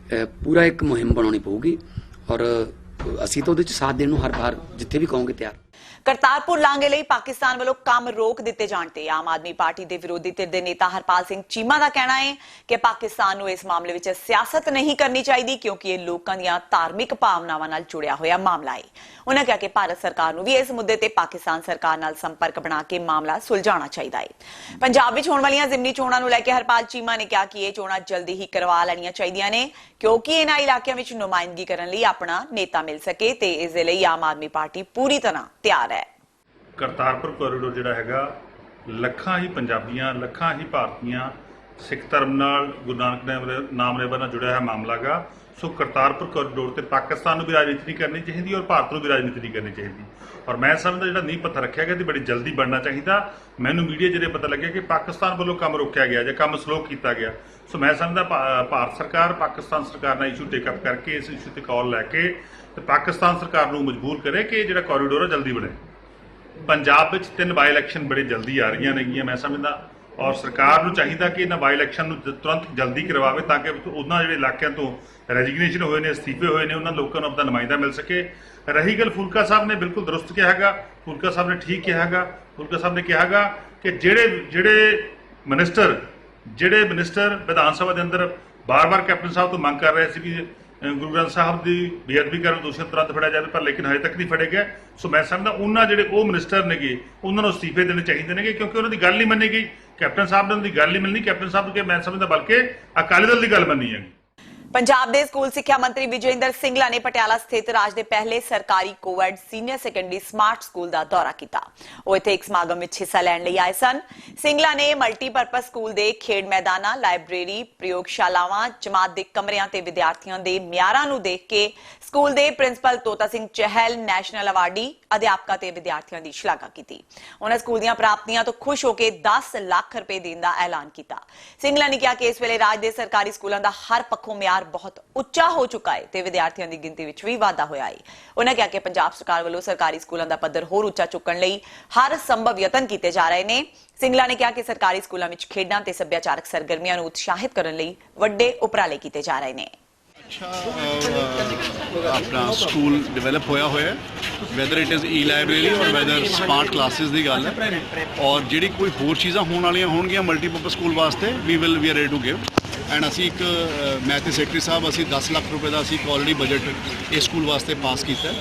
ਪੂਰਾ ਇੱਕ ਮੁਹਿੰਮ ਬਣਾਉਣੀ ਪਊਗੀ ਔਰ ਅਸੀਂ ਤਾਂ ਉਹਦੇ 'ਚ ਸਾਥ ਦੇਣ ਨੂੰ ਹਰ ਵਾਰ ਜਿੱਥੇ ਵੀ ਕਹੋਗੇ ਤਿਆਰ। ਕਰਤਾਰਪੁਰ ਲਾਂਘੇ ਲਈ ਪਾਕਿਸਤਾਨ ਵੱਲੋਂ ਕੰਮ ਰੋਕ ਦਿੱਤੇ ਜਾਣ ਤੇ ਆਮ ਆਦਮੀ ਪਾਰਟੀ ਦੇ ਵਿਰੋਧੀ ਧਿਰ ਦੇ ਨੇਤਾ ਹਰਪਾਲ ਸਿੰਘ ਚੀਮਾ ਦਾ ਕਹਿਣਾ ਹੈ ਕਿ ਪਾਕਿਸਤਾਨ ਨੂੰ ਇਸ ਮਾਮਲੇ ਵਿੱਚ ਸਿਆਸਤ ਨਹੀਂ ਕਰਨੀ ਚਾਹੀਦੀ ਕਿਉਂਕਿ ਇਹ ਲੋਕਾਂ ਦੀਆਂ ਧਾਰਮਿਕ ਭਾਵਨਾਵਾਂ ਨਾਲ ਜੁੜਿਆ ਹੋਇਆ ਮਾਮਲਾ ਹੈ। ਉਹਨਾਂ ਕਿਹਾ ਕਿ ਭਾਰਤ ਸਰਕਾਰ ਨੂੰ ਵੀ ਇਸ ਮੁੱਦੇ ਤੇ ਪਾਕਿਸਤਾਨ ਸਰਕਾਰ ਨਾਲ ਸੰਪਰਕ ਬਣਾ ਕੇ ਮਾਮਲਾ ਸੁਲਝਾਉਣਾ ਚਾਹੀਦਾ ਹੈ। ਪੰਜਾਬ ਵਿੱਚ ਹੋਣ ਵਾਲੀਆਂ ਜ਼ਿਮਨੀ ਚੋਣਾਂ ਨੂੰ ਲੈ ਕੇ ਹਰਪਾਲ ਚੀਮਾ ਨੇ ਕਿਹਾ ਕਿ ਇਹ ਚੋਣਾਂ ਜਲਦੀ ਹੀ ਕਰਵਾ ਲੈਣੀਆਂ ਚਾਹੀਦੀਆਂ ਨੇ ਕਿਉਂਕਿ ਇਹਨਾਂ ਇਲਾਕਿਆਂ ਵਿੱਚ ਨੁਮਾਇੰਦਗੀ ਕਰਨ ਲਈ ਆਪਣਾ ਨੇਤਾ ਮਿਲ ਸਕੇ ਤੇ ਇਸ ਦੇ ਲਈ ਆਮ ਆਦਮੀ ਪਾਰਟੀ ਪੂਰੀ ਤਰ੍ਹਾਂ ਤਿਆਰ ਹੈ। ਕਰਤਾਰਪੁਰ ਕੋਰੀਡੋਰ ਜਿਹੜਾ ਹੈਗਾ ਲੱਖਾਂ ਹੀ ਪੰਜਾਬੀਆਂ, ਲੱਖਾਂ ਹੀ ਭਾਰਤੀਆਂ ਸਿੱਖ ਧਰਮ ਨਾਲ, ਗੁਰੂ ਨਾਨਕ ਨਾਮ ਲੈਵਾ ਨਾਲ ਜੁੜਿਆ ਹੈ ਮਾਮਲਾ ਗਾ। ਸੋ ਕਰਤਾਰਪੁਰ ਕੋਰੀਡੋਰ ਤੇ ਪਾਕਿਸਤਾਨ ਨੂੰ ਵੀ ਰਾਜਨੀਤੀ ਨਹੀਂ ਕਰਨੀ ਚਾਹੀਦੀ ਔਰ ਭਾਰਤ ਨੂੰ ਵੀ ਰਾਜਨੀਤੀ ਨਹੀਂ ਕਰਨੀ ਚਾਹੀਦੀ। ਔਰ ਮੈਂ ਸਮਝਦਾ ਜਿਹੜਾ ਨੀਂਹ ਪੱਥਰ ਰੱਖਿਆ ਗਿਆ ਤੇ ਬੜੀ ਜਲਦੀ ਬਣਨਾ ਚਾਹੀਦਾ। ਮੈਨੂੰ ਮੀਡੀਆ ਜਿਹੜੇ ਪਤਾ ਲੱਗਿਆ ਕਿ ਪਾਕਿਸਤਾਨ ਵੱਲੋਂ ਕੰਮ ਰੋਕਿਆ ਗਿਆ ਜਾਂ ਕੰਮ ਸਲੋ ਕੀਤਾ ਗਿਆ। ਸੋ ਮੈਂ ਸਮਝਦਾ ਭਾਰਤ ਸਰਕਾਰ ਪਾਕਿਸਤਾਨ ਸਰਕਾਰ ਨਾਲ ਇਸ਼ੂ ਟੇਕਅਪ ਕਰਕੇ ਇਸ ਇਸ਼ੂ ਤੇ ਕਾਲ ਲੈ ਕੇ ਤੇ ਪਾਕਿਸਤਾਨ ਸਰਕਾਰ ਨੂੰ ਮਜਬੂਰ ਕਰੇ ਕਿ ਜਿਹੜਾ ਕੋਰੀਡੋਰ ਹੈ ਜਲਦੀ ਬਣੇ। ਪੰਜਾਬ ਵਿੱਚ 3 ਬਾਈ ਇਲੈਕਸ਼ਨ ਬੜੀ ਜਲਦੀ ਆ ਰਹੀਆਂ ਨੇਗੀਆਂ ਮੈਂ ਸਮਝਦਾ, ਔਰ ਸਰਕਾਰ ਨੂੰ ਚਾਹੀਦਾ ਕਿ ਇਹਨਾਂ ਬਾਈ ਇਲੈਕਸ਼ਨ ਨੂੰ ਤੁਰੰਤ ਜਲਦੀ ਕਰਵਾਵੇ ਤਾਂ ਕਿ ਉਹਨਾਂ ਜਿਹੜੇ ਇਲਾਕਿਆਂ ਤੋਂ ਰੈਜ਼ਿਗਨੇਸ਼ਨ ਹੋਏ ਨੇ, ਅਸਤੀਫੇ ਹੋਏ ਨੇ, ਉਹਨਾਂ ਲੋਕਾਂ ਨੂੰ ਆਪਣਾ ਨੁਮਾਇੰਦਾ ਮਿਲ ਸਕੇ। ਰਹੀ ਗੱਲ ਫੂਲਕਾ ਸਾਹਿਬ ਨੇ ਬਿਲਕੁਲ ਦਰੁਸਤ ਕਿਹਾ ਹੈਗਾ, ਫੂਲਕਾ ਸਾਹਿਬ ਨੇ ਠੀਕ ਕਿਹਾ ਹੈਗਾ। ਫੂਲਕਾ ਸਾਹਿਬ ਨੇ ਕਿਹਾ ਹੈਗਾ ਕਿ ਜਿਹੜੇ ਮਿਨਿਸਟਰ ਵਿਧਾਨ ਸਭਾ ਦੇ ਅੰਦਰ ਬਾਰ-ਬਾਰ ਕੈਪਟਨ ਸਾਹਿਬ ਤੋਂ ਮੰਗ ਕਰ ਰਹੇ ਸੀ ਕਿ ਗੁਰੂ ਗ੍ਰੰਥ ਸਾਹਿਬ ਦੀ ਬੇਅਦਬੀ ਕਰਨ ਦੋਸ਼ੀ ਤੁਰੰਤ ਫੜਿਆ ਜਾਵੇ, ਪਰ ਲੇਕਿਨ ਹਜੇ ਤੱਕ ਨਹੀਂ ਫੜੇ ਗਏ। ਸੋ ਮੈਂ ਸਮਝਦਾ ਉਹਨਾਂ ਜਿਹੜੇ ਉਹ ਮਿਨਿਸਟਰ ਨੇਗੇ ਉਹਨਾਂ ਨੂੰ ਅਸਤੀਫੇ ਦੇਣੇ ਚਾਹੀਦੇ ਨੇਗੇ, ਕਿਉਂਕਿ ਉਹਨਾਂ ਦੀ ਗੱਲ ਨਹੀਂ ਮੰਨੀ ਗਈ। ਕੈਪਟਨ ਸਾਹਿਬ ਨੇ ਉਹਨਾਂ ਦੀ ਗੱਲ ਨਹੀਂ ਮੰਨੀ। ਕੈਪਟਨ ਸਾਹਿਬ ਨੂੰ ਮੈਂ ਸਮਝਦਾ ਬਲਕਿ ਅਕਾਲੀ ਦਲ ਦੀ ਗੱਲ ਮੰਨੀ ਹੈ। ਪੰਜਾਬ ਦੇ ਸਕੂਲ ਸਿੱਖਿਆ ਮੰਤਰੀ ਵਿਜੇਇੰਦਰ ਸਿੰਗਲਾ ਨੇ ਪਟਿਆਲਾ ਸਥਿਤ ਰਾਜ ਦੇ ਪਹਿਲੇ ਸਰਕਾਰੀ ਕੋਵੈਡ ਸੀਨੀਅਰ ਸੈਕੰਡਰੀ ਸਮਾਰਟ ਸਕੂਲ ਦਾ ਦੌਰਾ ਕੀਤਾ। ਉਹ ਇੱਥੇ ਇੱਕ ਸਮਾਗਮ ਵਿੱਚ ਹਿੱਸਾ ਲੈਣ ਲਈ ਆਏ ਸਨ। ਸਿੰਗਲਾ ਨੇ ਮਲਟੀਪਰਪਸ ਸਕੂਲ ਦੇ ਖੇਡ ਮੈਦਾਨਾਂ, ਲਾਇਬ੍ਰੇਰੀ, ਪ੍ਰਯੋਗਸ਼ਾਲਾਵਾਂ, ਜਮਾਤ ਦੇ ਕਮਰਿਆਂ ਤੇ ਵਿਦਿਆਰਥੀਆਂ ਦੇ ਮਿਆਰਾਂ ਨੂੰ ਦੇਖ ਕੇ ਸਕੂਲ ਦੇ principal Tota Singh Chahal, national awardee ਅਧਿਆਪਕਾਂ ਤੇ ਵਿਦਿਆਰਥੀਆਂ ਦੀ ਸ਼ਲਾਘਾ ਕੀਤੀ। ਉਹਨਾਂ ਸਕੂਲ ਦੀਆਂ ਪ੍ਰਾਪਤੀਆਂ ਤੋਂ ਖੁਸ਼ ਹੋ ਕੇ 10 ਲੱਖ ਰੁਪਏ ਦੇਣ ਦਾ ਐਲਾਨ ਕੀਤਾ। ਸਿੰਗਲਾ ਨੇ ਕਿਹਾ ਕਿ ਇਸ ਵੇਲੇ ਰਾਜ ਦੇ ਸਰਕਾਰੀ ਸਕੂਲਾਂ ਦਾ ਹਰ ਪੱਖੋਂ ਮਿਆਰ ਬਹੁਤ ਉੱਚਾ ਹੋ ਚੁੱਕਾ ਹੈ ਤੇ ਵਿਦਿਆਰਥੀਆਂ ਦੀ ਗਿਣਤੀ ਵਿੱਚ ਵੀ ਵਾਧਾ ਹੋਇਆ ਹੈ। ਉਹਨਾਂ ਕਿਹਾ ਕਿ ਪੰਜਾਬ ਸਰਕਾਰ ਵੱਲੋਂ ਸਰਕਾਰੀ ਸਕੂਲਾਂ ਦਾ ਪੱਧਰ ਹੋਰ ਉੱਚਾ ਚੁੱਕਣ ਲਈ ਹਰ ਸੰਭਵ ਯਤਨ ਕੀਤੇ ਜਾ ਰਹੇ ਨੇ। ਸਿੰਗਲਾ ਨੇ ਕਿਹਾ ਕਿ ਸਰਕਾਰੀ ਸਕੂਲਾਂ ਵਿੱਚ ਖੇਡਾਂ ਤੇ ਸੱਭਿਆਚਾਰਕ ਸਰਗਰਮੀਆਂ ਨੂੰ ਉਤਸ਼ਾਹਿਤ ਕਰਨ ਲਈ ਵੱਡੇ ਉਪਰਾਲੇ ਕੀਤੇ ਜਾ ਰਹੇ ਨੇ। अपना स्कूल डिवेलप होया है, weather it is E library और वैदर स्मार्ट क्लासेस की गल है, और जी कोई होर चीज़ा होने वाली होंगे मल्टीपर्पज स्कूल वास्ते we are ready to give. And असी एक मैं ते सैकटरी साहब असी 10 लाख रुपए का असी ऑलरेडी बजट इस स्कूल वास्ते पास किया।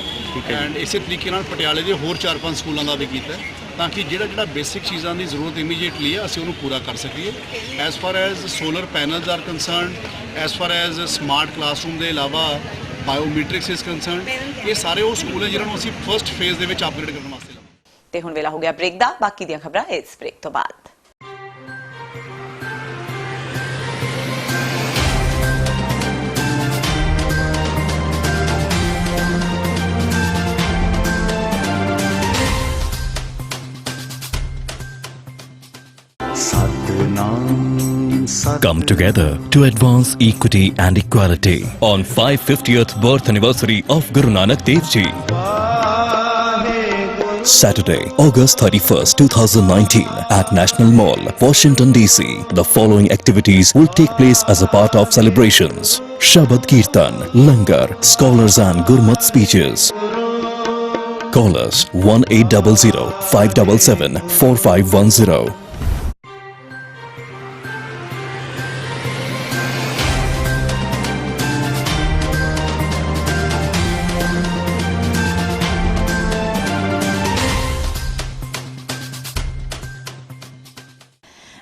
एंड इस तरीके नाल पटियाले के होर 4-5 स्कूलों का भी किया ताकि जिहड़ा बेसिक चीज़ों की जरूरत इमीजिएटली है असी उन्होंने पूरा कर सकीए। As far as solar panels are concern, as far as smart classroom के अलावा बायोमैट्रिक्स इज कंसर्न, ये सारे वो स्कूल है जिन्होंने असी फर्स्ट फेज दे विच अपग्रेड करने वास्ते। ਤੇ ਹੁਣ ਵੇਲਾ ਹੋ ਗਿਆ ਬ੍ਰੇਕ ਦਾ। ਬਾਕੀ ਦੀਆਂ ਖਬਰਾਂ ਇਸ ਬ੍ਰੇਕ ਤੋਂ ਬਾਅਦ। Come together to advance equity and equality on 550th birth anniversary of Guru Nanak Dev Ji. Saturday, August 31st, 2019 at National Mall, Washington DC. The following activities will take place as a part of celebrations: Shabad Kirtan, Langar, scholars and Gurmat speeches. Call us 1800 577 4510.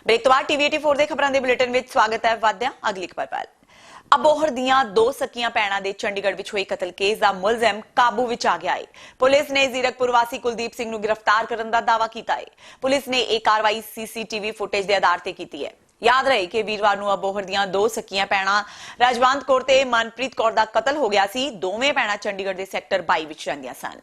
Break ਤੋਂ ਬਾਅਦ TV 84 ਦੇ ਖਬਰਾਂ ਦੇ bulletin ਵਿੱਚ ਸਵਾਗਤ ਹੈ। ਵਾਧਿਆਂ ਅਗਲੀ ਖਬਰ ਵੱਲ। ਅਬੋਹਰ ਦੀਆਂ 2 ਸਕੀਆਂ ਭੈਣਾਂ ਦੇ ਚੰਡੀਗੜ੍ਹ ਵਿੱਚ ਹੋਏ ਕਤਲ ਕੇਸ ਦਾ ਮੁਲਜ਼ਮ ਕਾਬੂ ਵਿੱਚ ਆ ਗਿਆ ਹੈ। ਪੁਲਿਸ ਨੇ ਜ਼ੀਰਕਪੁਰ ਵਾਸੀ ਕੁਲਦੀਪ ਸਿੰਘ ਨੂੰ ਗ੍ਰਿਫਤਾਰ ਕਰਨ ਦਾ ਦਾਅਵਾ ਕੀਤਾ ਹੈ। ਪੁਲਿਸ ਨੇ ਇਹ ਕਾਰਵਾਈ ਸੀਸੀਟੀਵੀ ਫੁਟੇਜ ਦੇ ਆਧਾਰ ਤੇ ਕੀਤੀ ਹੈ। ਯਾਦ ਰਹੇ ਕਿ ਵੀਰਵਾਰ ਨੂੰ ਅਬੋਹਰ ਦੀਆਂ 2 ਸਕੀਆਂ ਭੈਣਾਂ ਰਾਜਵੰਤ ਕੌਰ ਤੇ ਮਨਪ੍ਰੀਤ ਕੌਰ ਦਾ ਕਤਲ ਹੋ ਗਿਆ ਸੀ। ਦੋਵੇਂ ਭੈਣਾਂ ਚੰਡੀਗੜ੍ਹ ਦੇ ਸੈਕਟਰ 22 ਵਿੱਚ ਰਹਿੰਦੀਆਂ ਸਨ।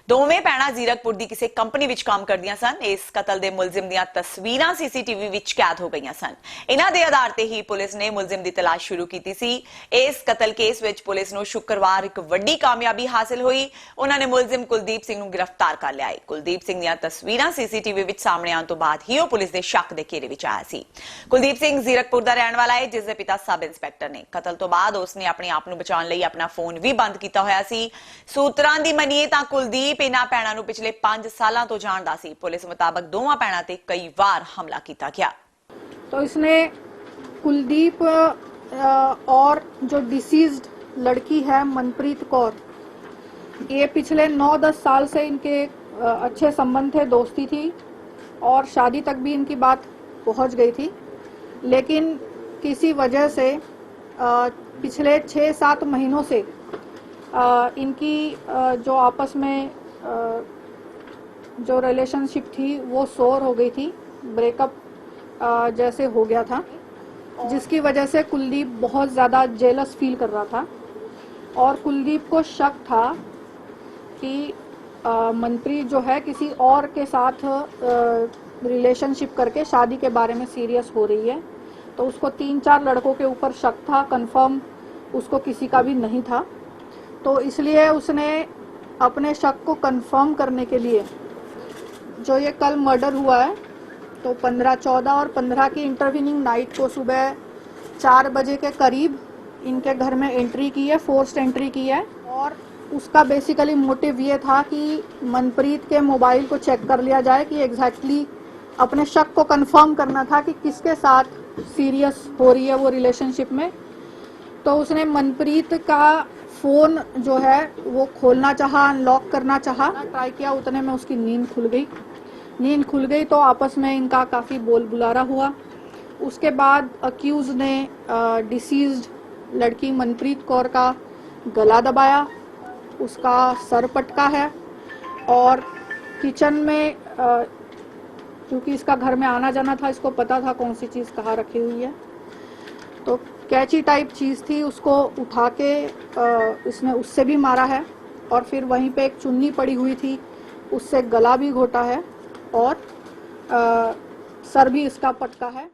ਦੋਵੇਂ ਭੈਣਾਂ ਜ਼ੀਰਕਪੁਰ ਦੀ ਕਿਸੇ ਕੰਪਨੀ ਵਿੱਚ ਕੰਮ ਕਰਦੀਆਂ ਸਨ। ਇਸ ਕਤਲ ਦੇ ਮੁਲਜ਼ਮ ਦੀਆਂ ਤਸਵੀਰਾਂ ਸੀਸੀਟੀਵੀ ਵਿੱਚ ਕੈਦ ਹੋ ਗਈਆਂ ਸਨ। ਇਹਨਾਂ ਦੇ ਆਧਾਰ ਤੇ ਹੀ ਪੁਲਿਸ ਨੇ ਮੁਲਜ਼ਮ ਦੀ ਤਲਾਸ਼ ਸ਼ੁਰੂ ਕੀਤੀ ਸੀ। ਇਸ ਕਤਲ ਕੇਸ ਵਿੱਚ ਪੁਲਿਸ ਨੂੰ ਸ਼ੁੱਕਰਵਾਰ ਇੱਕ ਵੱਡੀ ਕਾਮਯਾਬੀ ਹਾਸਲ ਹੋਈ। ਉਹਨਾਂ ਨੇ ਮੁਲਜ਼ਮ ਕੁਲਦੀਪ ਸਿੰਘ ਨੂੰ ਗ੍ਰਿਫਤਾਰ ਕਰ ਲਿਆ ਹੈ। ਕੁਲਦੀਪ ਸਿੰਘ ਦੀਆਂ ਤਸਵੀਰਾਂ ਸੀਸੀਟੀਵੀ ਵਿੱਚ ਸਾਹਮਣੇ ਆਉਣ ਤੋਂ ਬਾਅਦ ਹੀ ਉਹ ਪੁਲਿਸ ਦੇ ਸ਼ੱਕ ਦੇ ਘੇਰੇ ਵਿੱਚ ਆਇਆ ਸੀ। ਕੁਲਦੀਪ ਸਿੰਘ ਜ਼ੀਰਕਪੁਰ ਦਾ ਰਹਿਣ ਵਾਲਾ ਹੈ, ਜਿਸ ਦੇ ਪਿਤਾ ਸਬ ਇੰਸਪੈਕਟਰ ਨੇ। ਕਤਲ ਤੋਂ ਬਾਅਦ ਉਸਨੇ ਆਪਣੇ ਆਪ ਨੂੰ ਬਚਾਉਣ ਲਈ ਆਪਣਾ ਫੋਨ ਵੀ ਬੰਦ ਕੀਤਾ ਹੋਇਆ ਸੀ। ਸੂਤਰਾਂ ਦੀ ਮੰਨੀਏ ਤਾਂ ਕੁਲਦੀਪ ਇਹਨਾਂ ਭੈਣਾਂ ਨੂੰ ਪਿਛਲੇ 5 ਸਾਲਾਂ ਤੋਂ ਜਾਣਦਾ ਸੀ। ਪੁਲਿਸ ਮੁਤਾਬਕ ਦੋਵਾਂ ਭੈਣਾਂ ਤੇ ਕਈ ਵਾਰ ਹਮਲਾ ਕੀਤਾ ਗਿਆ। तो इसने कुलदीप और जो डिसीज्ड लड़की है मनप्रीत कौर, ये पिछले 9-10 साल से इनके अच्छे संबंध थे, दोस्ती थी और शादी तक भी इनकी बात पहुंच गई थी। लेकिन किसी वजह से पिछले 6-7 महीनों से इनकी जो आपस में जो रिलेशनशिप थी वो सोर हो गई थी, ब्रेकअप जैसे हो गया था, जिसकी वजह से कुलदीप बहुत ज़्यादा जेलस फील कर रहा था और कुलदीप को शक था कि मनप्रीत जो है किसी और के साथ रिलेशनशिप करके शादी के बारे में सीरियस हो रही है। तो उसको 3-4 लड़कों के ऊपर शक था, कंफर्म उसको किसी का भी नहीं था। तो इसलिए उसने अपने शक को कंफर्म करने के लिए जो ये कल मर्डर हुआ है, तो 15, 14 और 15 की इंटरवीनिंग नाइट को सुबह 4 बजे के करीब इनके घर में एंट्री की है, फोर्स्ड एंट्री की है। और उसका बेसिकली मोटिव ये था कि मनप्रीत के मोबाइल को चेक कर लिया जाए कि एग्जैक्टली अपने शक को कंफर्म करना था कि किसके साथ सीरियस हो रही है वो रिलेशनशिप में। तो उसने मनप्रीत का फ़ोन जो है वो खोलना चाहा, अनलॉक करना चाहा, ट्राई किया, उतने में उसकी नींद खुल गई तो आपस में इनका काफ़ी बोल बुलारा हुआ। उसके बाद अक्यूज़ ने डिसीज्ड लड़की मनप्रीत कौर का गला दबाया, उसका सर पटका है और किचन में क्योंकि इसका घर में आना जाना था, इसको पता था कौन सी चीज़ कहाँ रखी हुई है, तो कैची टाइप चीज़ थी, उसको उठा के इसने उससे भी मारा है और फिर वहीं पे एक चुन्नी पड़ी हुई थी, उससे गला भी घोटा है और सर भी इसका पटका है।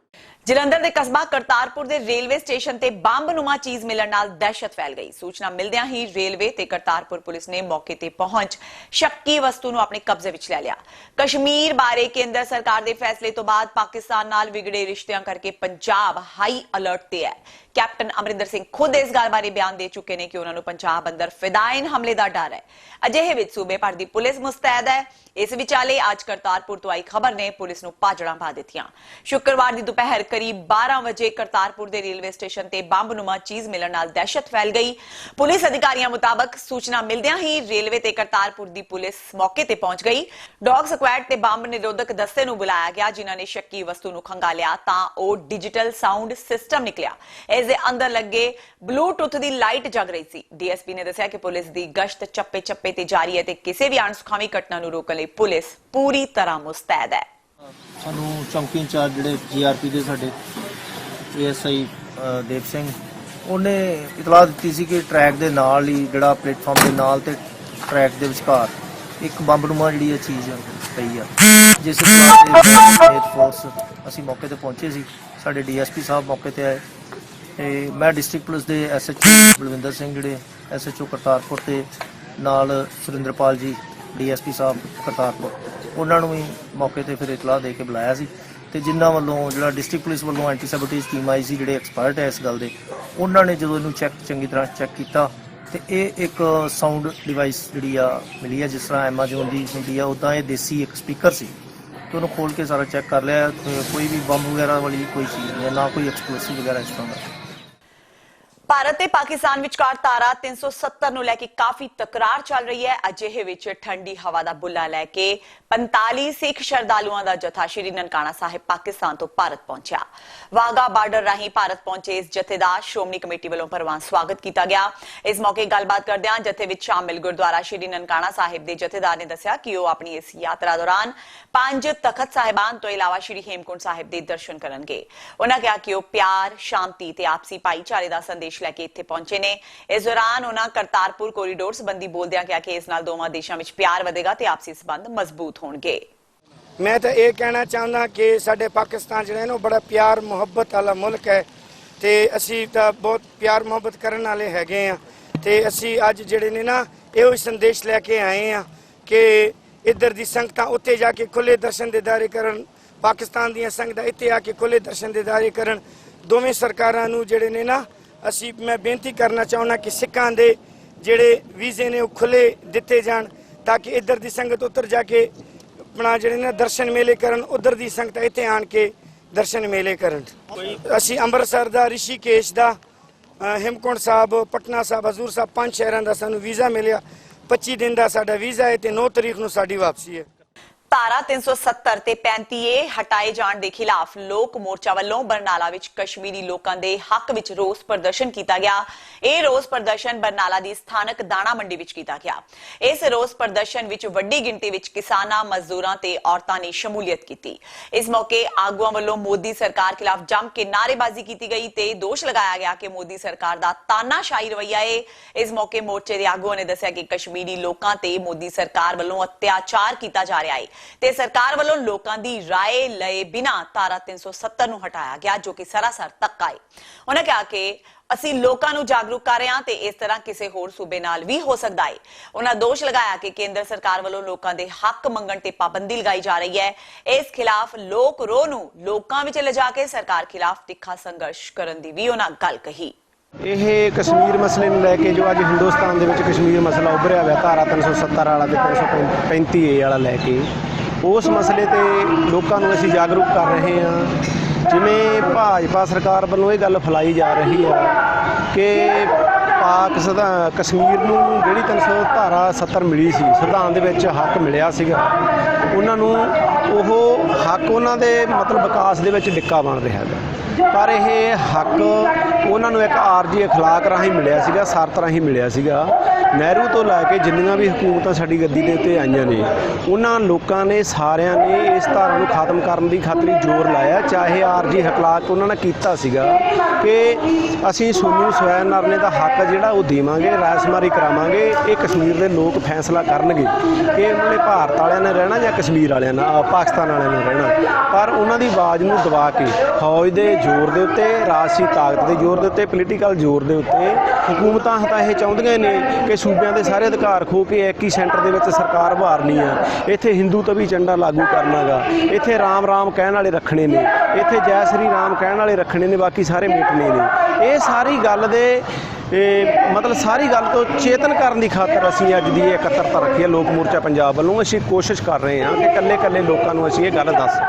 ਜਲੰਧਰ ਦੇ ਕਸਬਾ ਕਰਤਾਰਪੁਰ ਦੇ ਰੇਲਵੇ ਸਟੇਸ਼ਨ ਤੇ ਬੰਬ-ਨੁਮਾ ਚੀਜ਼ ਮਿਲਣ ਨਾਲ ਦਹਿਸ਼ਤ ਫੈਲ ਗਈ। ਸੂਚਨਾ ਮਿਲਦਿਆਂ ਹੀ ਰੇਲਵੇ ਤੇ ਕਰਤਾਰਪੁਰ ਪੁਲਿਸ ਨੇ ਮੌਕੇ ਤੇ ਪਹੁੰਚ ਸ਼ੱਕੀ ਵਸਤੂ ਨੂੰ ਆਪਣੇ ਕਬਜ਼ੇ ਵਿੱਚ ਲੈ ਲਿਆ। ਕਸ਼ਮੀਰ ਬਾਰੇ ਕੇਂਦਰ ਸਰਕਾਰ ਦੇ ਫੈਸਲੇ ਤੋਂ ਬਾਅਦ ਪਾਕਿਸਤਾਨ ਨਾਲ ਵਿਗੜੇ ਰਿਸ਼ਤਿਆਂ ਕਰਕੇ ਪੰਜਾਬ ਹਾਈ ਅਲਰਟ ਤੇ ਹੈ। ਕੈਪਟਨ ਅਮਰਿੰਦਰ ਸਿੰਘ ਖੁਦ ਇਸ ਗੱਲ ਬਾਰੇ ਬਿਆਨ ਦੇ ਚੁੱਕੇ ਨੇ ਕਿ ਉਹਨਾਂ ਨੂੰ ਪੰਜਾਬ ਅੰਦਰ ਫਿਦਾਇਨ ਹਮਲੇ ਦਾ ਡਰ ਹੈ। ਅਜਿਹੇ ਵਿੱਚ ਸੂਬੇ ਭਰ ਦੀ ਪੁਲਿਸ ਮੁਸਤੈਦ ਹੈ। ਇਸ ਵਿਚਾਲੇ ਅੱਜ ਕਰਤਾਰਪੁਰ ਤੋਂ ਆਈ ਖਬਰ ਨੇ ਪੁਲਿਸ ਨੂੰ ਭਾਜੜਾਂ ਪਾ ਦਿੱਤੀਆਂ। ਸ਼ੁੱਕਰਵਾਰ ਦੀ ਦੁਪਹਿਰ करीब 12 बजे करतारपुर के रेलवे स्टेशन ते बंब-नुमा चीज मिलने नाल दहशत फैल गई। पुलिस अधिकारियों मुताबिक सूचना मिलदियां ही रेलवे ते करतारपुर दी पुलिस मौके ते पहुंच गई। डॉग स्क्वाड ते बंब निरोधक दस्ते नूं बुलाया गया, जिन्हां ने शक्की वस्तु नूं खंगालिया तां ओह डिजिटल साउंड सिस्टम निकलिया। इस दे अंदर लगे ब्लूटूथ दी लाइट जग रही सी। डीएसपी ने दस्सिया कि पुलिस दी गश्त चप्पे-चप्पे ते जारी है ते किसी भी अणसुखावी घटना नूं रोकण लई पुलिस पूरी तरह मुस्तैद है। ਸਾਨੂੰ ਚੌਂਕੀ ਇੰਚਾਰਜ ਜਿਹੜੇ ਜੀਆਰਪੀ ਦੇ ਸਾਡੇ ਏਐਸਆਈ ਦੇਵ ਸਿੰਘ, ਉਹਨੇ ਇਤਲਾਹ ਦਿੱਤੀ ਸੀ ਕਿ ਟਰੈਕ ਦੇ ਨਾਲ ਹੀ ਜਿਹੜਾ ਪਲੇਟਫਾਰਮ ਦੇ ਨਾਲ ਤੇ ਟਰੈਕ ਦੇ ਵਿਚਕਾਰ ਇੱਕ ਬੰਬ-ਨੁਮਾ ਜਿਹੜੀ ਇਹ ਚੀਜ਼ ਪਈ ਆ, ਜਿਸ ਤਰ੍ਹਾਂ ਫੋਰਸ ਅਸੀਂ ਮੌਕੇ ਤੇ ਪਹੁੰਚੇ ਸੀ। ਸਾਡੇ ਡੀਐਸਪੀ ਸਾਹਿਬ ਮੌਕੇ ਤੇ ਆਏ ਤੇ ਮੈਂ ਡਿਸਟ੍ਰਿਕਟ ਪੁਲਿਸ ਦੇ ਐਸਐਚਓ ਬਲਵਿੰਦਰ ਸਿੰਘ, ਜਿਹੜੇ ਐਸਐਚਓ ਕਰਤਾਰਪੁਰ ਤੇ ਨਾਲ ਸੁਰਿੰਦਰਪਾਲ ਜੀ ਡੀਐਸਪੀ ਸਾਹਿਬ ਕਰਤਾਰਪੁਰ, ਉਹਨਾਂ ਨੂੰ ਵੀ ਮੌਕੇ ਤੇ ਫਿਰ ਇਤਲਾਹ ਦੇ ਕੇ ਬੁਲਾਇਆ ਸੀ ਤੇ ਜਿਨ੍ਹਾਂ ਵੱਲੋਂ ਜਿਹੜਾ ਡਿਸਟ੍ਰਿਕਟ ਪੁਲਿਸ ਵੱਲੋਂ ਐਂਟੀ ਸੈਬੋਟੇਜ ਟੀਮ ਆਈ ਸੀ, ਜਿਹੜੇ ਐਕਸਪਰਟ ਹੈ ਇਸ ਗੱਲ ਦੇ, ਉਹਨਾਂ ਨੇ ਜਦੋਂ ਇਹਨੂੰ ਚੰਗੀ ਤਰ੍ਹਾਂ ਚੈੱਕ ਕੀਤਾ ਤੇ ਇਹ ਇੱਕ ਸਾਊਂਡ ਡਿਵਾਈਸ ਜਿਹੜੀ ਆ ਮਿਲੀ ਆ, ਜਿਸ ਤਰ੍ਹਾਂ ਐਮਾਜ਼ੋਨ ਦੀ ਹੁੰਦੀ ਆ ਉੱਦਾਂ ਇਹ ਦੇਸੀ ਇੱਕ ਸਪੀਕਰ ਸੀ। ਤੇ ਉਹਨੂੰ ਖੋਲ ਕੇ ਸਾਰਾ ਚੈੱਕ ਕਰ ਲਿਆ, ਕੋਈ ਵੀ ਬੰਬ ਵਗੈਰਾ ਵਾਲੀ ਕੋਈ ਚੀਜ਼ ਨਹੀਂ, ਨਾ ਕੋਈ ਐਕਸਪਲੋਸਿਵ ਵਗੈਰਾ ਇਸ ਤਰ੍ਹਾਂ ਦਾ। ਭਾਰਤ ਤੇ ਪਾਕਿਸਤਾਨ ਵਿਚਕਾਰ ਧਾਰਾ 370 ਨੂੰ ਲੈ ਕੇ ਕਾਫੀ ਤਕਰਾਰ ਚੱਲ ਰਹੀ ਹੈ। ਅਜਿਹੇ ਵਿੱਚ ਠੰਡੀ ਹਵਾ ਦਾ ਬੁੱਲਾ ਲੈ ਕੇ 45 ਸਿੱਖ ਸ਼ਰਧਾਲੂਆਂ ਦਾ ਜਥਾ ਸ਼੍ਰੀ ਨਨਕਾਣਾ ਸਾਹਿਬ ਪਾਕਿਸਤਾਨ ਤੋਂ ਭਾਰਤ ਪਹੁੰਚਿਆ। ਵਾਹਗਾ ਬਾਰਡਰ ਰਾਹੀਂ ਭਾਰਤ ਪਹੁੰਚੇ ਇਸ ਜਥੇ ਦਾ ਸ਼੍ਰੋਮਣੀ ਕਮੇਟੀ ਵੱਲੋਂ ਪ੍ਰਵਾਨ ਸਵਾਗਤ ਕੀਤਾ ਗਿਆ। ਇਸ ਮੌਕੇ ਗੱਲਬਾਤ ਕਰਦਿਆਂ ਜਥੇ ਵਿੱਚ ਸ਼ਾਮਿਲ ਗੁਰਦੁਆਰਾ ਸ਼੍ਰੀ ਨਨਕਾਣਾ ਸਾਹਿਬ ਦੇ ਜਥੇਦਾਰ ਨੇ ਦੱਸਿਆ ਕਿ ਉਹ ਆਪਣੀ ਇਸ ਯਾਤਰਾ ਦੌਰਾਨ 5 ਤਖਤ ਸਾਹਿਬਾਨ ਤੋਂ ਇਲਾਵਾ ਸ਼੍ਰੀ ਹੇਮਕੁੰਟ ਸਾਹਿਬ ਦੇ ਦਰਸ਼ਨ ਕਰਨਗੇ। ਉਹਨਾਂ ਕਿਹਾ ਕਿ ਉਹ ਪਿਆਰ, ਸ਼ਾਂਤੀ ਤੇ ਆਪਸੀ ਭਾਈਚਾਰੇ ਦਾ ਸੰਦੇਸ਼ ਲੈ ਕੇ ਇੱਥੇ ਪਹੁੰਚੇ ਨੇ। ਇਸ ਦੌਰਾਨ ਉਹਨਾਂ ਕਰਤਾਰਪੁਰ ਕੋਰੀਡੋਰ ਸੰਬੰਧੀ ਬੋਲਦਿਆਂ ਕਿਹਾ ਕਿ ਇਸ ਨਾਲ ਦੋਵਾਂ ਦੇਸ਼ਾਂ ਵਿੱਚ ਪਿਆਰ ਵਧੇਗਾ ਤੇ ਆਪਸੀ ਸੰਬੰਧ ਮਜ਼ਬੂਤ ਹੋਣਗੇ। मैं तो ये कहना चाहना कि साडे पाकिस्तान जो है ना बड़ा प्यार मुहब्बत वाला मुल्क है ते असी तो बहुत प्यार मुहब्बत करने वाले हैगे आ ते असी अज जिहड़े ने ना यो संदेश लैके आए हैं कि इधर दी संगतां उत्ते जाके खुले दर्शन दीदारे करन, पाकिस्तान दी संगतां इत्थे आके खुले दर्शन दीदारे करन। दोवें सरकारां नूं जिहड़े ने ना असी मैं बेनती करना चाहना कि सिखां दे जिहड़े वीज़े ने खुले दिते जाण ताकि इधर दी संगत उतर जाके अपना ਜਿਹੜੇ ਨੇ ਦਰਸ਼ਨ ਮੇਲੇ ਕਰਨ, ਉਧਰ ਦੀ ਸੰਗਤ ਇੱਥੇ ਆਣ ਕੇ ਦਰਸ਼ਨ ਮੇਲੇ ਕਰਨ। ਅਸੀਂ ਅੰਮ੍ਰਿਤਸਰ ਦਾ, ਰਿਸ਼ੀਕੇਸ਼ ਦਾ, ਹੇਮਕੁੰਟ ਸਾਹਿਬ, ਪਟਨਾ ਸਾਹਿਬ, ਹਜ਼ੂਰ ਸਾਹਿਬ 5 ਸ਼ਹਿਰਾਂ ਦਾ ਸਾਨੂੰ ਵੀਜ਼ਾ ਮਿਲਿਆ। 25 ਦਿਨ ਦਾ ਸਾਡਾ ਵੀਜ਼ਾ ਹੈ ਤੇ 9 ਤਰੀਕ ਨੂੰ ਸਾਡੀ ਵਾਪਸੀ ਹੈ। ਧਾਰਾ 370 ਤੇ 35A ਹਟਾਏ ਜਾਣ ਦੇ ਖਿਲਾਫ ਲੋਕ ਮੋਰਚਾ ਵੱਲੋਂ ਬਰਨਾਲਾ ਵਿੱਚ ਕਸ਼ਮੀਰੀ ਲੋਕਾਂ ਦੇ ਹੱਕ ਵਿੱਚ ਰੋਸ ਪ੍ਰਦਰਸ਼ਨ ਕੀਤਾ ਗਿਆ। ਇਹ ਰੋਸ ਪ੍ਰਦਰਸ਼ਨ ਬਰਨਾਲਾ ਦੀ ਸਥਾਨਕ ਦਾਣਾ ਮੰਡੀ ਵਿੱਚ ਕੀਤਾ ਗਿਆ। ਇਸ ਰੋਸ ਪ੍ਰਦਰਸ਼ਨ ਵਿੱਚ ਵੱਡੀ ਗਿਣਤੀ ਵਿੱਚ ਕਿਸਾਨਾਂ, ਮਜ਼ਦੂਰਾਂ ਤੇ ਔਰਤਾਂ ਨੇ ਸ਼ਮੂਲੀਅਤ ਕੀਤੀ। ਇਸ ਮੌਕੇ ਆਗੂਆਂ ਵੱਲੋਂ ਮੋਦੀ ਸਰਕਾਰ ਖਿਲਾਫ ਜੰਮ ਕੇ ਨਾਅਰੇਬਾਜ਼ੀ ਕੀਤੀ ਗਈ ਤੇ ਦੋਸ਼ ਲਗਾਇਆ ਗਿਆ ਕਿ ਮੋਦੀ ਸਰਕਾਰ ਦਾ ਤਾਨਾਸ਼ਾਹੀ ਰਵੱਈਆ ਹੈ। ਇਸ ਮੌਕੇ ਮੋਰਚੇ ਦੇ ਆਗੂਆਂ ਨੇ ਦੱਸਿਆ ਕਿ ਕਸ਼ਮੀਰੀ ਲੋਕਾਂ ਤੇ ਮੋਦੀ ਸਰਕਾਰ ਵੱਲੋਂ ਅਤਿਆਚਾਰ ਕੀਤਾ ਜਾ ਰਿਹਾ ਹੈ ਤੇ ਸਰਕਾਰ ਵੱਲੋਂ ਲੋਕਾਂ ਦੀ ਰਾਏ ਲਏ ਬਿਨਾ ਧਾਰਾ 370 ਨੂੰ ਹਟਾਇਆ ਗਿਆ, ਜੋ ਕਿ ਸਰਾਸਰ ਧੱਕਾ ਹੈ। ਉਹਨਾਂ ਕਿਹਾ ਕਿ ਅਸੀਂ ਲੋਕਾਂ ਨੂੰ ਜਾਗਰੂਕ ਕਰ ਰਹੇ ਹਾਂ ਤੇ ਇਸ ਤਰ੍ਹਾਂ ਕਿਸੇ ਹੋਰ ਸੂਬੇ ਨਾਲ ਵੀ ਹੋ ਸਕਦਾ ਹੈ। ਉਹਨਾਂ ਦੋਸ਼ ਲਗਾਇਆ ਕਿ ਕੇਂਦਰ ਸਰਕਾਰ ਵੱਲੋਂ ਲੋਕਾਂ ਦੇ ਹੱਕ ਮੰਗਣ ਤੇ ਪਾਬੰਦੀ ਲਗਾਈ ਜਾ ਰਹੀ ਹੈ। ਇਸ ਖਿਲਾਫ ਲੋਕ ਰੋਹ ਨੂੰ ਲੋਕਾਂ ਵਿੱਚ ਲਿਜਾ ਕੇ ਸਰਕਾਰ ਖਿਲਾਫ ਤਿੱਖਾ ਸੰਘਰਸ਼ ਕਰਨ ਦੀ ਵੀ ਉਹਨਾਂ ਗੱਲ ਕਹੀ। ਇਹ ਕਸ਼ਮੀਰ ਮਸਲੇ ਨੂੰ ਲੈ ਕੇ ਜੋ ਅੱਜ ਹਿੰਦੁਸਤਾਨ ਦੇ ਵਿੱਚ ਕਸ਼ਮੀਰ ਮਸਲਾ ਉੱਭਰਿਆ ਹੋਇਆ ਧਾਰਾ 370 ਵਾਲਾ ਤੇ 335A ਵਾਲਾ ਲੈ ਕੇ, ਉਸ ਮਸਲੇ ਤੇ ਲੋਕਾਂ ਨੂੰ ਅਸੀਂ ਜਾਗਰੂਕ ਕਰ ਰਹੇ ਹਾਂ। ਜਿਵੇਂ ਭਾਜਪਾ ਸਰਕਾਰ ਵੱਲੋਂ ਇਹ ਗੱਲ ਫੈਲਾਈ ਜਾ ਰਹੀ ਆ ਕਿ ਕਸ਼ਮੀਰ ਨੂੰ ਜਿਹੜੀ 370 ਮਿਲੀ ਸੀ, ਸੰਵਿਧਾਨ ਦੇ ਵਿੱਚ ਹੱਕ ਮਿਲਿਆ ਸੀਗਾ, ਉਹਨਾਂ ਨੂੰ ਉਹ ਹੱਕ ਉਹਨਾਂ ਦੇ ਮਤਲਬ ਵਿਕਾਸ ਦੇ ਵਿੱਚ ਡਿੱਕਾ ਬਣ ਰਿਹਾ ਹੈਗਾ। ਪਰ ਇਹ ਹੱਕ ਉਹਨਾਂ ਨੂੰ ਇੱਕ ਆਰਜੀ ਅਖਲਾਕ ਰਾਹੀਂ ਮਿਲਿਆ ਸੀਗਾ, ਸ਼ਰਤ ਰਾਹੀਂ ਮਿਲਿਆ ਸੀਗਾ। ਨਹਿਰੂ ਤੋਂ ਲੈ ਕੇ ਜਿੰਨੀਆਂ ਵੀ ਹਕੂਮਤਾਂ ਸਾਡੀ ਗੱਦੀ ਦੇ ਉੱਤੇ ਆਈਆਂ ਨੇ, ਉਹਨਾਂ ਲੋਕਾਂ ਨੇ ਸਾਰਿਆਂ ਨੇ ਇਸ ਧਾਰਾ ਨੂੰ ਖਤਮ ਕਰਨ ਦੀ ਖਾਤਰ ਜ਼ੋਰ ਲਾਇਆ। ਚਾਹੇ ਆਰਜੀ ਅਖਲਾਕ ਉਹਨਾਂ ਨੇ ਕੀਤਾ ਸੀਗਾ ਕਿ ਅਸੀਂ ਸੁੰਨੀ ਸਵੈ ਨਿਰਣੇ ਦਾ ਹੱਕ ਜਿਹੜਾ ਉਹ ਦੇਵਾਂਗੇ, ਰਾਇਸਮਾਰੀ ਕਰਾਵਾਂਗੇ, ਇਹ ਕਸ਼ਮੀਰ ਦੇ ਲੋਕ ਫੈਸਲਾ ਕਰਨਗੇ ਕਿ ਉਹਨਾਂ ਨੇ ਭਾਰਤ ਵਾਲਿਆਂ ਨੇ ਰਹਿਣਾ ਜਾਂ ਕਸ਼ਮੀਰ ਵਾਲਿਆਂ ਨਾਲ, ਪਾਕਿਸਤਾਨ ਵਾਲਿਆਂ ਨੇ ਰਹਿਣਾ। ਪਰ ਉਹਨਾਂ ਦੀ ਆਵਾਜ਼ ਨੂੰ ਦਬਾ ਕੇ ਫੌਜ ਦੇ ਜ਼ੋਰ ਦੇ ਉੱਤੇ, ਰਾਜਸੀ ਤਾਕਤ ਦੇ ਜ਼ੋਰ ਦੇ ਉੱਤੇ, ਪੋਲੀਟੀਕਲ ਜ਼ੋਰ ਦੇ ਉੱਤੇ ਹਕੂਮਤਾਂ ਤਾਂ ਇਹ ਚਾਹੁੰਦੀਆਂ ਨੇ ਕਿ ਸੂਬਿਆਂ ਦੇ ਸਾਰੇ ਅਧਿਕਾਰ ਖੋ ਕੇ ਇੱਕ ਹੀ ਸੈਂਟਰ ਦੇ ਵਿੱਚ ਸਰਕਾਰ ਉਭਾਰਨੀ ਆ। ਇੱਥੇ ਹਿੰਦੂ ਤਵੀ ਝੰਡਾ ਲਾਗੂ ਕਰਨਾ ਗਾ, ਇੱਥੇ ਰਾਮ ਰਾਮ ਕਹਿਣ ਵਾਲੇ ਰੱਖਣੇ ਨੇ, ਇੱਥੇ ਜੈ ਸ੍ਰੀ ਰਾਮ ਕਹਿਣ ਵਾਲੇ ਰੱਖਣੇ ਨੇ, ਬਾਕੀ ਸਾਰੇ ਮਿਟਣੇ ਨੇ। ਇਹ ਸਾਰੀ ਗੱਲ ਦੇ ਮਤਲਬ ਸਾਰੀ ਗੱਲ ਤੋਂ ਚੇਤਨ ਕਰਨ ਦੀ ਖਾਤਰ ਅਸੀਂ ਅੱਜ ਦੀ ਇਹ ਇਕੱਤਰਤਾ ਰੱਖੀ ਹੈ ਲੋਕ ਮੋਰਚਾ ਪੰਜਾਬ ਵੱਲੋਂ। ਅਸੀਂ ਕੋਸ਼ਿਸ਼ ਕਰ ਰਹੇ ਹਾਂ ਕਿ ਇਕੱਲੇ ਲੋਕਾਂ ਨੂੰ ਅਸੀਂ ਇਹ ਗੱਲ ਦੱਸ।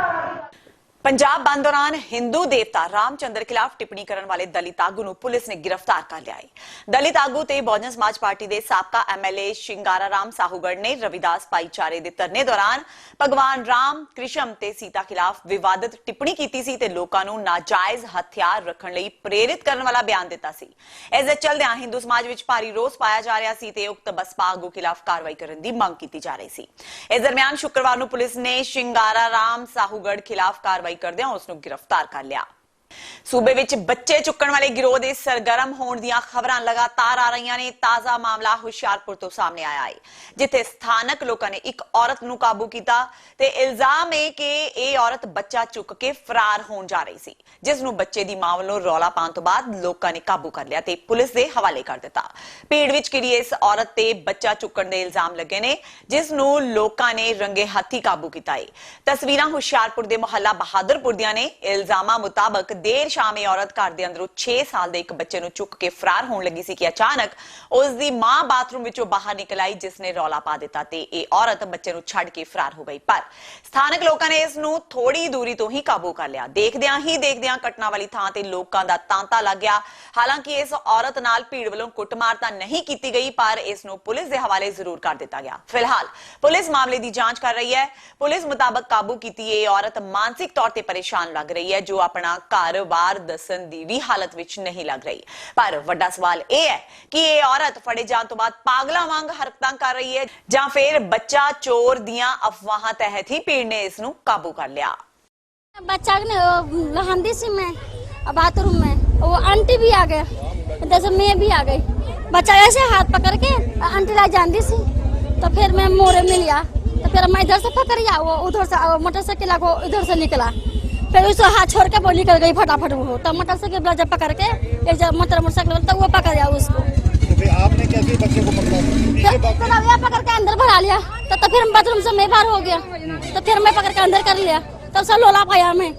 पंजाब बंद दौरान हिंदू देवता रामचंद्र खिलाफ टिप्पणी करने वाले दलित आगू ਨੂੰ पुलिस ने गिरफ्तार कर लिया है। दलित आगू ते बहुजन समाज पार्टी के साबका MLA शिंगारा राम साहूगढ़ ने रविदास भाईचारे के धरने दौरान भगवान राम, कृष्ण ते सीता खिलाफ विवादित टिप्पणी की सी ते लोकां नूं नाजायज हथियार रखण लई प्रेरित करने वाला बयान दिता सी। इस दे चलदिआं हिंदू समाज विच भारी रोस पाया जा रहा सी ते उक्त बसपा आगू खिलाफ कार्रवाई करने की मांग की जा रही सी। इस दरमियान शुक्रवार नूं पुलिस ने शिंगारा राम साहूगढ़ खिलाफ कार्रवाई करदे उसनूं गिरफ्तार कर लिया। सूबे विच बच्चे चुक्कण वाले गिरोह दे सरगर्म होण दीआं खबरां लगातार आ रहीआं ने। ताज़ा मामला हुशियारपुर तो सामने आया है, जिथे स्थानक लोकां ने एक औरत नूं काबू कीता ते इल्जाम है कि यह औरत बच्चा चुक के फरार होण जा रही सी, जिस नूं बच्चे दी मां वल्लों रौला पाउण तों बाद लोकां ने काबू कर लिया ते पुलिस दे हवाले कर दिता। भीड़ विच घिरी इस औरत ते बच्चा चुक्कण दे इल्जाम लगे ने, जिस नूं लोकां ने रंगे हत्थी काबू कीता है। तस्वीरां हुशियारपुर दे मुहल्ला बहादुरपुर दियां ने। इल्जामां मुताबक देर शाम ये औरत घर दे अंदरों 6 साल दे एक बच्चे नूं चुक के फरार होण लगी सी कि अचानक उसदी मां बाथरूम विचों बाहर निकल आई, जिसने रौला पा दिता ते ये औरत बच्चे नूं छड्ड के फरार हो गई। पर स्थानक लोकां ने इस नूं थोड़ी दूरी तो ही काबू कर लिया। देखदियां घटना वाली थां ते लोकां दा तांता लग गया। हालांकि इस औरत नाल भीड़ वल्लों कुटमार तां नहीं कीती गई, पर इस नूं पुलिस दे हवाले जरूर कर दिता गया। फिलहाल पुलिस मामले दी जांच कर रही है। पुलिस मुताबक काबू कीती ये औरत मानसिक तौर ते परेशान लग रही है, जो अपना घर बार दसन दी भी हालत विच नहीं लग रही। पर वड्डा सवाल यह है कि ये औरत फड़े जाने तो बाद पागलां वांग हरकतां कर रही है जां फिर बच्चा चोर दियां अफवाहां तहत ही भीड़ ने इस नूं काबू कर लिया। बच्चा ने लहांदी सी मैं बाथरूम में, वो आंटी भी आ गए, जैसे मैं भी आ गई। बच्चा ऐसे हाथ पकड़ के आंटी ला जाती सी, तो फिर मैं मोरे में लिया, तो फिर मैं इधर से पकड़िया, वो उधर से मोटरसाइकिल को इधर से निकला, फिर उसको हाथ छोड़ के वो निकल गई फटाफट। वो तो मोटरसाइकिल जब पकड़ के एक जब मोटरसाइकिल तो वो पकड़ लिया उसको। तो फिर आपने कैसे बच्चे को पकड़ा? तो पकड़ के अंदर भरा लिया, तो फिर बाथरूम से मैं बाहर हो गया, तो फिर मैं पकड़ के अंदर कर लिया, तो सब लोला पाया हमें।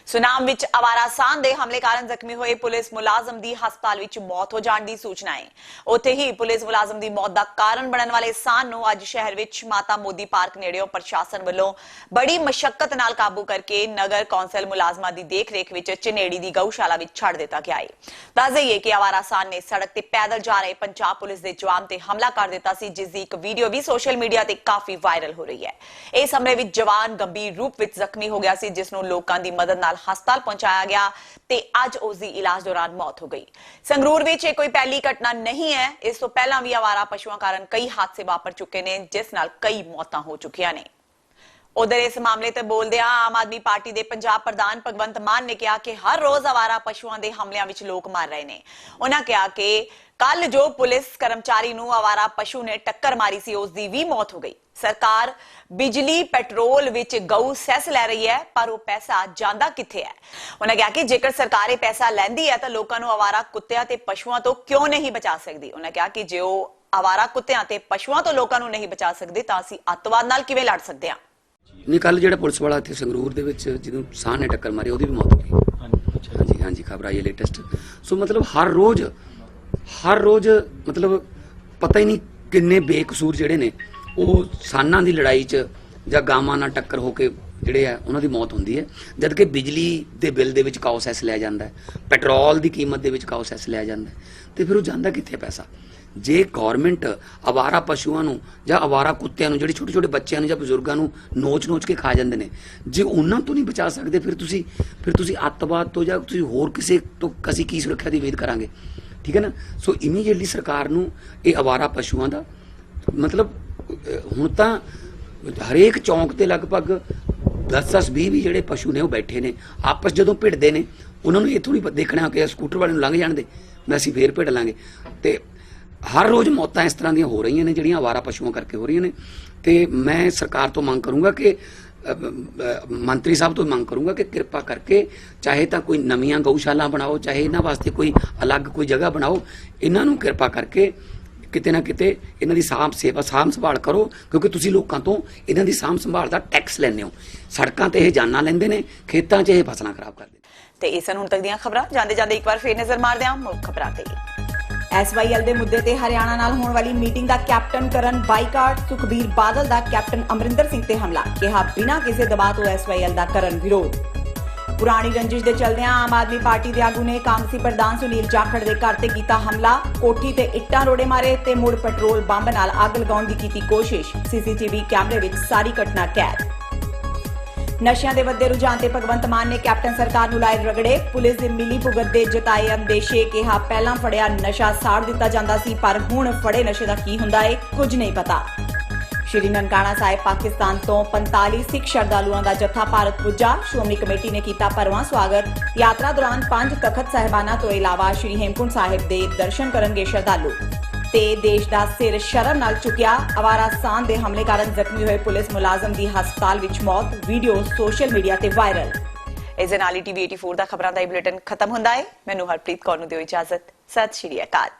ਸੁਨਾਮ ਵਿੱਚ ਆਵਾਰਾ ਸਾਨ ਦੇ ਹਮਲੇ ਕਾਰਨ ਜ਼ਖਮੀ ਹੋਏ ਪੁਲਿਸ ਮੁਲਾਜ਼ਮ ਦੀ ਹਸਪਤਾਲ ਵਿੱਚ ਮੌਤ ਹੋ ਜਾਣ ਦੀ ਸੂਚਨਾ ਹੈ। ਉੱਥੇ ਹੀ ਪੁਲਿਸ ਮੁਲਾਜ਼ਮ ਦੀ ਮੌਤ ਦਾ ਕਾਰਨ ਬਣਨ ਵਾਲੇ ਸਾਨ ਨੂੰ ਅੱਜ ਸ਼ਹਿਰ ਵਿੱਚ ਮਾਤਾ ਮੋਦੀ ਪਾਰਕ ਨੇੜਿਓਂ ਪ੍ਰਸ਼ਾਸਨ ਵੱਲੋਂ ਬੜੀ ਮਸ਼ੱਕਤ ਨਾਲ ਕਾਬੂ ਕਰਕੇ ਨਗਰ ਕੌਂਸਲ ਮੁਲਾਜ਼ਮਾਂ ਦੀ ਦੇਖਰੇਖ ਵਿੱਚ ਚਨੇੜੀ ਦੀ ਗਊਸ਼ਾਲਾ ਵਿੱਚ ਛੱਡ ਦਿੱਤਾ ਗਿਆ ਹੈ। ਦੱਸ ਦਈਏ ਕਿ ਆਵਾਰਾ ਸਾਨ ਨੇ ਸੜਕ ਤੇ ਪੈਦਲ ਜਾ ਰਹੇ ਪੰਜਾਬ ਪੁਲਿਸ ਦੇ ਜਵਾਨ ਤੇ ਹਮਲਾ ਕਰ ਦਿੱਤਾ ਸੀ, ਜਿਸ ਦੀ ਇੱਕ ਵੀਡੀਓ ਵੀ ਸੋਸ਼ਲ ਮੀਡੀਆ ਤੇ ਕਾਫੀ ਵਾਇਰਲ ਹੋ ਰਹੀ ਹੈ। ਇਸ ਹਮਲੇ ਵਿੱਚ ਜਵਾਨ ਗੰਭੀਰ ਰੂਪ ਵਿੱਚ ਜ਼ਖਮੀ ਹੋ ਗਿਆ ਸੀ, ਜਿਸ ਨੂੰ ਲੋਕਾਂ ਦੀ ਮਦਦ ਨਾਲ ਹਸਪਤਾਲ ਪਹੁੰਚਾਇਆ ਗਿਆ ਤੇ ਅੱਜ ਉਸ ਦੀ ਇਲਾਜ ਦੌਰਾਨ ਮੌਤ ਹੋ ਗਈ। ਸੰਗਰੂਰ ਵਿੱਚ ਇਹ ਕੋਈ ਪਹਿਲੀ ਘਟਨਾ ਨਹੀਂ ਹੈ। ਇਸ ਤੋਂ ਪਹਿਲਾਂ ਵੀ ਆਵਾਰਾ ਪਸ਼ੂਆਂ ਕਾਰਨ ਕਈ ਹਾਦਸੇ ਵਾਪਰ ਚੁੱਕੇ ਨੇ, ਜਿਸ ਨਾਲ ਕਈ ਮੌਤਾਂ ਹੋ ਚੁੱਕੀਆਂ ਨੇ। ਉਧਰ ਇਸ ਮਾਮਲੇ ਤੇ ਬੋਲਦਿਆਂ ਆਮ ਆਦਮੀ ਪਾਰਟੀ ਦੇ ਪੰਜਾਬ ਪ੍ਰਧਾਨ ਭਗਵੰਤ ਮਾਨ ਨੇ ਕਿਹਾ ਕਿ ਹਰ ਰੋਜ਼ ਆਵਾਰਾ ਪਸ਼ੂਆਂ ਦੇ ਹਮਲਿਆਂ ਵਿੱਚ ਲੋਕ ਮਰ ਰਹੇ ਨੇ। ਉਹਨਾਂ ਕਿਹਾ ਕਿ ਕੱਲ ਜੋ ਪੁਲਿਸ ਕਰਮਚਾਰੀ ਨੂੰ ਆਵਾਰਾ ਪਸ਼ੂ ਨੇ ਟੱਕਰ ਮਾਰੀ ਸੀ, ਉਸ ਦੀ ਵੀ ਮੌਤ ਹੋ ਗਈ। ਸਰਕਾਰ ਬਿਜਲੀ ਪੈਟਰੋਲ ਵਿੱਚ ਗਊ ਸੈਸ ਲੈ ਰਹੀ ਹੈ, ਪਰ ਉਹ ਪੈਸਾ ਜਾਂਦਾ ਕਿੱਥੇ ਹੈ? ਉਹਨਾਂ ਕਿਹਾ ਕਿ ਜੇਕਰ ਸਰਕਾਰ ਇਹ ਪੈਸਾ ਲੈਂਦੀ ਹੈ ਤਾਂ ਲੋਕਾਂ ਨੂੰ ਆਵਾਰਾ ਕੁੱਤਿਆਂ ਤੇ ਪਸ਼ੂਆਂ ਤੋਂ ਕਿਉਂ ਨਹੀਂ ਬਚਾ ਸਕਦੀ? ਉਹਨਾਂ ਕਿਹਾ ਕਿ ਜੇ ਉਹ ਆਵਾਰਾ ਕੁੱਤਿਆਂ ਤੇ ਪਸ਼ੂਆਂ ਤੋਂ ਲੋਕਾਂ ਨੂੰ ਨਹੀਂ ਬਚਾ ਸਕਦੇ ਤਾਂ ਅਸੀਂ ਅੱਤਵਾਦ ਨਾਲ ਕਿਵੇਂ ਲੜ ਸਕਦੇ ਹਾਂ? ਨਹੀਂ, ਕੱਲ ਜਿਹੜਾ ਪੁਲਿਸ ਵਾਲਾ ਇੱਥੇ ਸੰਗਰੂਰ ਦੇ ਵਿੱਚ ਜਿਹਨੂੰ ਸਾਹ ਨੇ ਟੱਕਰ ਮਾਰੀ ਉਹਦੀ ਵੀ ਮੌਤ ਹੋ ਗਈ। ਹਾਂਜੀ, ਖਬਰ ਆਈ ਹੈ ਲੇਟੈਸਟ। ਸੋ ਮਤਲਬ ਹਰ ਰੋਜ਼ ਮਤਲਬ ਪਤਾ ਹੀ ਨਹੀਂ ਕਿੰਨੇ ਬੇਕਸੂਰ ਜਿਹੜੇ ਨੇ ਉਹ ਸਾਨਾਂ ਦੀ ਲੜਾਈ 'ਚ ਜਾਂ ਗਾਵਾਂ ਨਾਲ ਟੱਕਰ ਹੋ ਕੇ ਜਿਹੜੇ ਆ ਉਹਨਾਂ ਦੀ ਮੌਤ ਹੁੰਦੀ ਹੈ, ਜਦ ਕਿ ਬਿਜਲੀ ਦੇ ਬਿੱਲ ਦੇ ਵਿੱਚ ਕਾਓ ਸੈਸ ਲਿਆ ਜਾਂਦਾ ਹੈ, ਪੈਟਰੋਲ ਦੀ ਕੀਮਤ ਦੇ ਵਿੱਚ ਕਾਓ ਸੈਸ ਲਿਆ ਜਾਂਦਾ ਹੈ, ਤੇ ਫਿਰ ਉਹ ਜਾਂਦਾ ਕਿੱਥੇ ਪੈਸਾ? ਜੇ ਗੌਰਮੈਂਟ ਆਵਾਰਾ ਪਸ਼ੂਆਂ ਨੂੰ ਜਾਂ ਆਵਾਰਾ ਕੁੱਤਿਆਂ ਨੂੰ, ਜਿਹੜੇ ਛੋਟੇ ਛੋਟੇ ਬੱਚਿਆਂ ਨੂੰ ਜਾਂ ਬਜ਼ੁਰਗਾਂ ਨੂੰ ਨੋਚ ਕੇ ਖਾ ਜਾਂਦੇ ਨੇ, ਜੇ ਉਹਨਾਂ ਤੋਂ ਨਹੀਂ ਬਚਾ ਸਕਦੇ, ਫਿਰ ਤੁਸੀਂ ਅੱਤਵਾਦ ਤੋਂ ਜਾਂ ਤੁਸੀਂ ਹੋਰ ਕਿਸੇ ਤੋਂ ਅਸੀਂ ਕੀ ਸੁਰੱਖਿਆ ਦੀ ਉਮੀਦ ਕਰਾਂਗੇ? ਠੀਕ ਹੈ ਨਾ। ਸੋ ਇਮੀਡੀਏਟਲੀ ਸਰਕਾਰ ਨੂੰ ਇਹ ਆਵਾਰਾ ਪਸ਼ੂਆਂ ਦਾ ਮਤਲਬ ਹੁਣ ਤਾਂ ਹਰੇਕ ਚੌਂਕ ਤੇ ਲਗਭਗ 10-20 ਜਿਹੜੇ ਪਸ਼ੂ ਨੇ ਉਹ ਬੈਠੇ ਨੇ, ਆਪਸ ਜਦੋਂ ਭਿੜਦੇ ਨੇ ਉਹਨਾਂ ਨੂੰ ਇੱਥੋਂ ਨਹੀਂ ਦੇਖਣਾ ਕਿ ਸਕੂਟਰ ਵਾਲੇ ਨੂੰ ਲੰਘ ਜਾਣ ਦੇ, ਅਸੀਂ ਫੇਰ ਭਿੜ ਲਾਂਗੇ। ਤੇ ਹਰ ਰੋਜ਼ ਮੌਤਾਂ ਇਸ ਤਰ੍ਹਾਂ ਦੀਆਂ ਹੋ ਰਹੀਆਂ ਨੇ ਜਿਹੜੀਆਂ ਆਵਾਰਾ ਪਸ਼ੂਆਂ ਕਰਕੇ ਹੋ ਰਹੀਆਂ ਨੇ। ਤੇ ਮੈਂ ਸਰਕਾਰ ਤੋਂ ਮੰਗ ਕਰੂੰਗਾ ਕਿ ਮੰਤਰੀ ਸਾਹਿਬ ਤੋਂ ਮੰਗ ਕਰੂੰਗਾ ਕਿ ਕਿਰਪਾ ਕਰਕੇ ਚਾਹੇ ਤਾਂ ਕੋਈ ਨਵੀਆਂ ਗਊਸ਼ਾਲਾ ਬਣਾਓ, ਚਾਹੇ ਇਹਨਾਂ ਵਾਸਤੇ ਕੋਈ ਅਲੱਗ ਕੋਈ ਜਗ੍ਹਾ ਬਣਾਓ, ਇਹਨਾਂ ਨੂੰ ਕਿਰਪਾ ਕਰਕੇ ਕਿਤੇ ਨਾ ਕਿਤੇ ਇਹਨਾਂ ਦੀ ਸਾਂਭ ਸੰਭਾਲ ਕਰੋ, ਕਿਉਂਕਿ ਤੁਸੀਂ ਲੋਕਾਂ ਤੋਂ ਇਹਨਾਂ ਦੀ ਸਾਂਭ ਸੰਭਾਲ ਦਾ ਟੈਕਸ ਲੈਂਦੇ ਹੋ। ਸੜਕਾਂ ਤੇ ਇਹ ਜਾਨਾਂ ਲੈਂਦੇ ਨੇ, ਖੇਤਾਂ 'ਚ ਇਹ ਫਸਲਾਂ ਖਰਾਬ ਕਰਦੇ ਨੇ। ਤੇ ਇਹ ਸਨ ਹੁਣ ਤੱਕ ਦੀਆਂ ਖਬਰਾਂ। ਜਾਂਦੇ ਇੱਕ ਵਾਰ ਫੇਰ ਨਜ਼ਰ ਮਾਰਦੇ ਹਾਂ ਮੁੱਖ ਖਬਰਾਂ ਤੇ। ਐਸਵਾਈਐਲ ਦੇ ਮੁੱਦੇ ਤੇ ਹਰਿਆਣਾ ਨਾਲ ਹੋਣ ਵਾਲੀ ਮੀਟਿੰਗ ਦਾ ਕੈਪਟਨ ਕਰਨ ਬਾਈਕਾਟ। ਸੁਖਬੀਰ ਬਾਦਲ ਦਾ ਕੈਪਟਨ ਅਮਰਿੰਦਰ ਸਿੰਘ ਤੇ ਹਮਲਾ, ਕਿਹਾ ਬਿਨਾਂ ਕਿਸੇ ਦਬਾਅ ਤੋਂ ਐਸਵਾਈਐਲ ਦਾ ਕਰਨ ਵਿਰੋਧ। ਪੁਰਾਣੀ ਰੰਜਿਸ਼ ਦੇ ਚਲਦਿਆਂ ਆਮ ਆਦਮੀ ਪਾਰਟੀ ਦੇ ਆਗੂ ਨੇ ਕਾਂਗਰਸੀ ਪ੍ਰਧਾਨ ਸੁਨੀਲ ਜਾਖੜ ਦੇ ਘਰ ਤੇ ਕੀਤਾ ਹਮਲਾ, ਕੋਠੀ ਤੇ ਇੱਟਾਂ ਰੋੜੇ ਮਾਰੇ ਤੇ ਮੁੜ ਪੈਟਰੋਲ ਬੰਬ ਨਾਲ ਅੱਗ ਲਗਾਉਣ ਦੀ ਕੀਤੀ ਕੋਸ਼ਿਸ਼। ਸੀਸੀਟੀਵੀ ਕੈਮਰੇ ਵਿੱਚ ਸਾਰੀ ਘਟਨਾ ਕੈਦ। ਨਸ਼ਿਆਂ ਦੇ ਵੱਧਦੇ ਰੁਝਾਨ ਤੇ ਭਗਵੰਤ ਮਾਨ ਨੇ ਕੈਪਟਨ ਸਰਕਾਰ ਨੂੰ ਲਾਏ ਰਗੜੇ। ਪੁਲਿਸ ਦੇ ਮਿਲੀ ਭੁਗਤ ਦੇ ਜਤਾਏ ਅੰਦੇਸ਼ੇ, ਕਿਹਾ ਪਹਿਲਾਂ ਫੜਿਆ ਨਸ਼ਾ ਸਾੜ ਦਿੱਤਾ ਜਾਂਦਾ ਸੀ, ਪਰ ਹੁਣ ਫੜੇ ਨਸ਼ੇ ਦਾ ਕੀ ਹੁੰਦਾ ਏ ਕੁਝ ਨਹੀਂ ਪਤਾ। ਸ਼੍ਰੀ ਨਨਕਾਣਾ ਸਾਹਿਬ ਪਾਕਿਸਤਾਨ ਤੋਂ 45 ਸਿੱਖ ਸ਼ਰਧਾਲੂਆਂ ਦਾ ਜੱਥਾ ਭਾਰਤ ਪੁੱਜਾ। ਸ਼੍ਰੋਮਣੀ ਕਮੇਟੀ ਨੇ ਕੀਤਾ ਭਰਵਾਂ ਸਵਾਗਤ। ਯਾਤਰਾ ਦੌਰਾਨ 5 ਤਖਤ ਸਾਹਿਬਾਨਾਂ ਤੋਂ ਇਲਾਵਾ ਸ਼੍ਰੀ ਹੇਮਕੁੰਟ ਸਾਹਿਬ ਦੇ ਦਰਸ਼ਨ ਕਰਨਗੇ ਸ਼ਰਧਾਲੂ। ਤੇ ਦੇਸ਼ ਦਾ ਸਿਰ ਸ਼ਰਮ ਨਾਲ ਚੁੱਕਿਆ। ਆਵਾਰਾ ਸਾਨ ਦੇ ਹਮਲੇ ਕਾਰਨ ਜ਼ਖਮੀ ਹੋਏ ਪੁਲਿਸ ਮੁਲਾਜ਼ਮ ਦੀ ਹਸਪਤਾਲ ਵਿੱਚ ਮੌਤ, ਵੀਡੀਓ ਸੋਸ਼ਲ ਮੀਡੀਆ ਤੇ ਵਾਇਰਲ। ਇਸ ਦੇ ਨਾਲ ਹੀ TV 84 ਦਾ ਖਬਰਾਂ ਦਾ ਇਹ ਬੁਲੇਟਿਨ ਖਤਮ ਹੁੰਦਾ ਹੈ। ਮੈਨੂੰ ਹਰਪ੍ਰੀਤ ਕੌਰ ਨੂੰ ਦਿਓ ਇਜਾਜ਼ਤ। ਸਤਿ ਸ਼੍ਰੀ ਅਕਾਲ।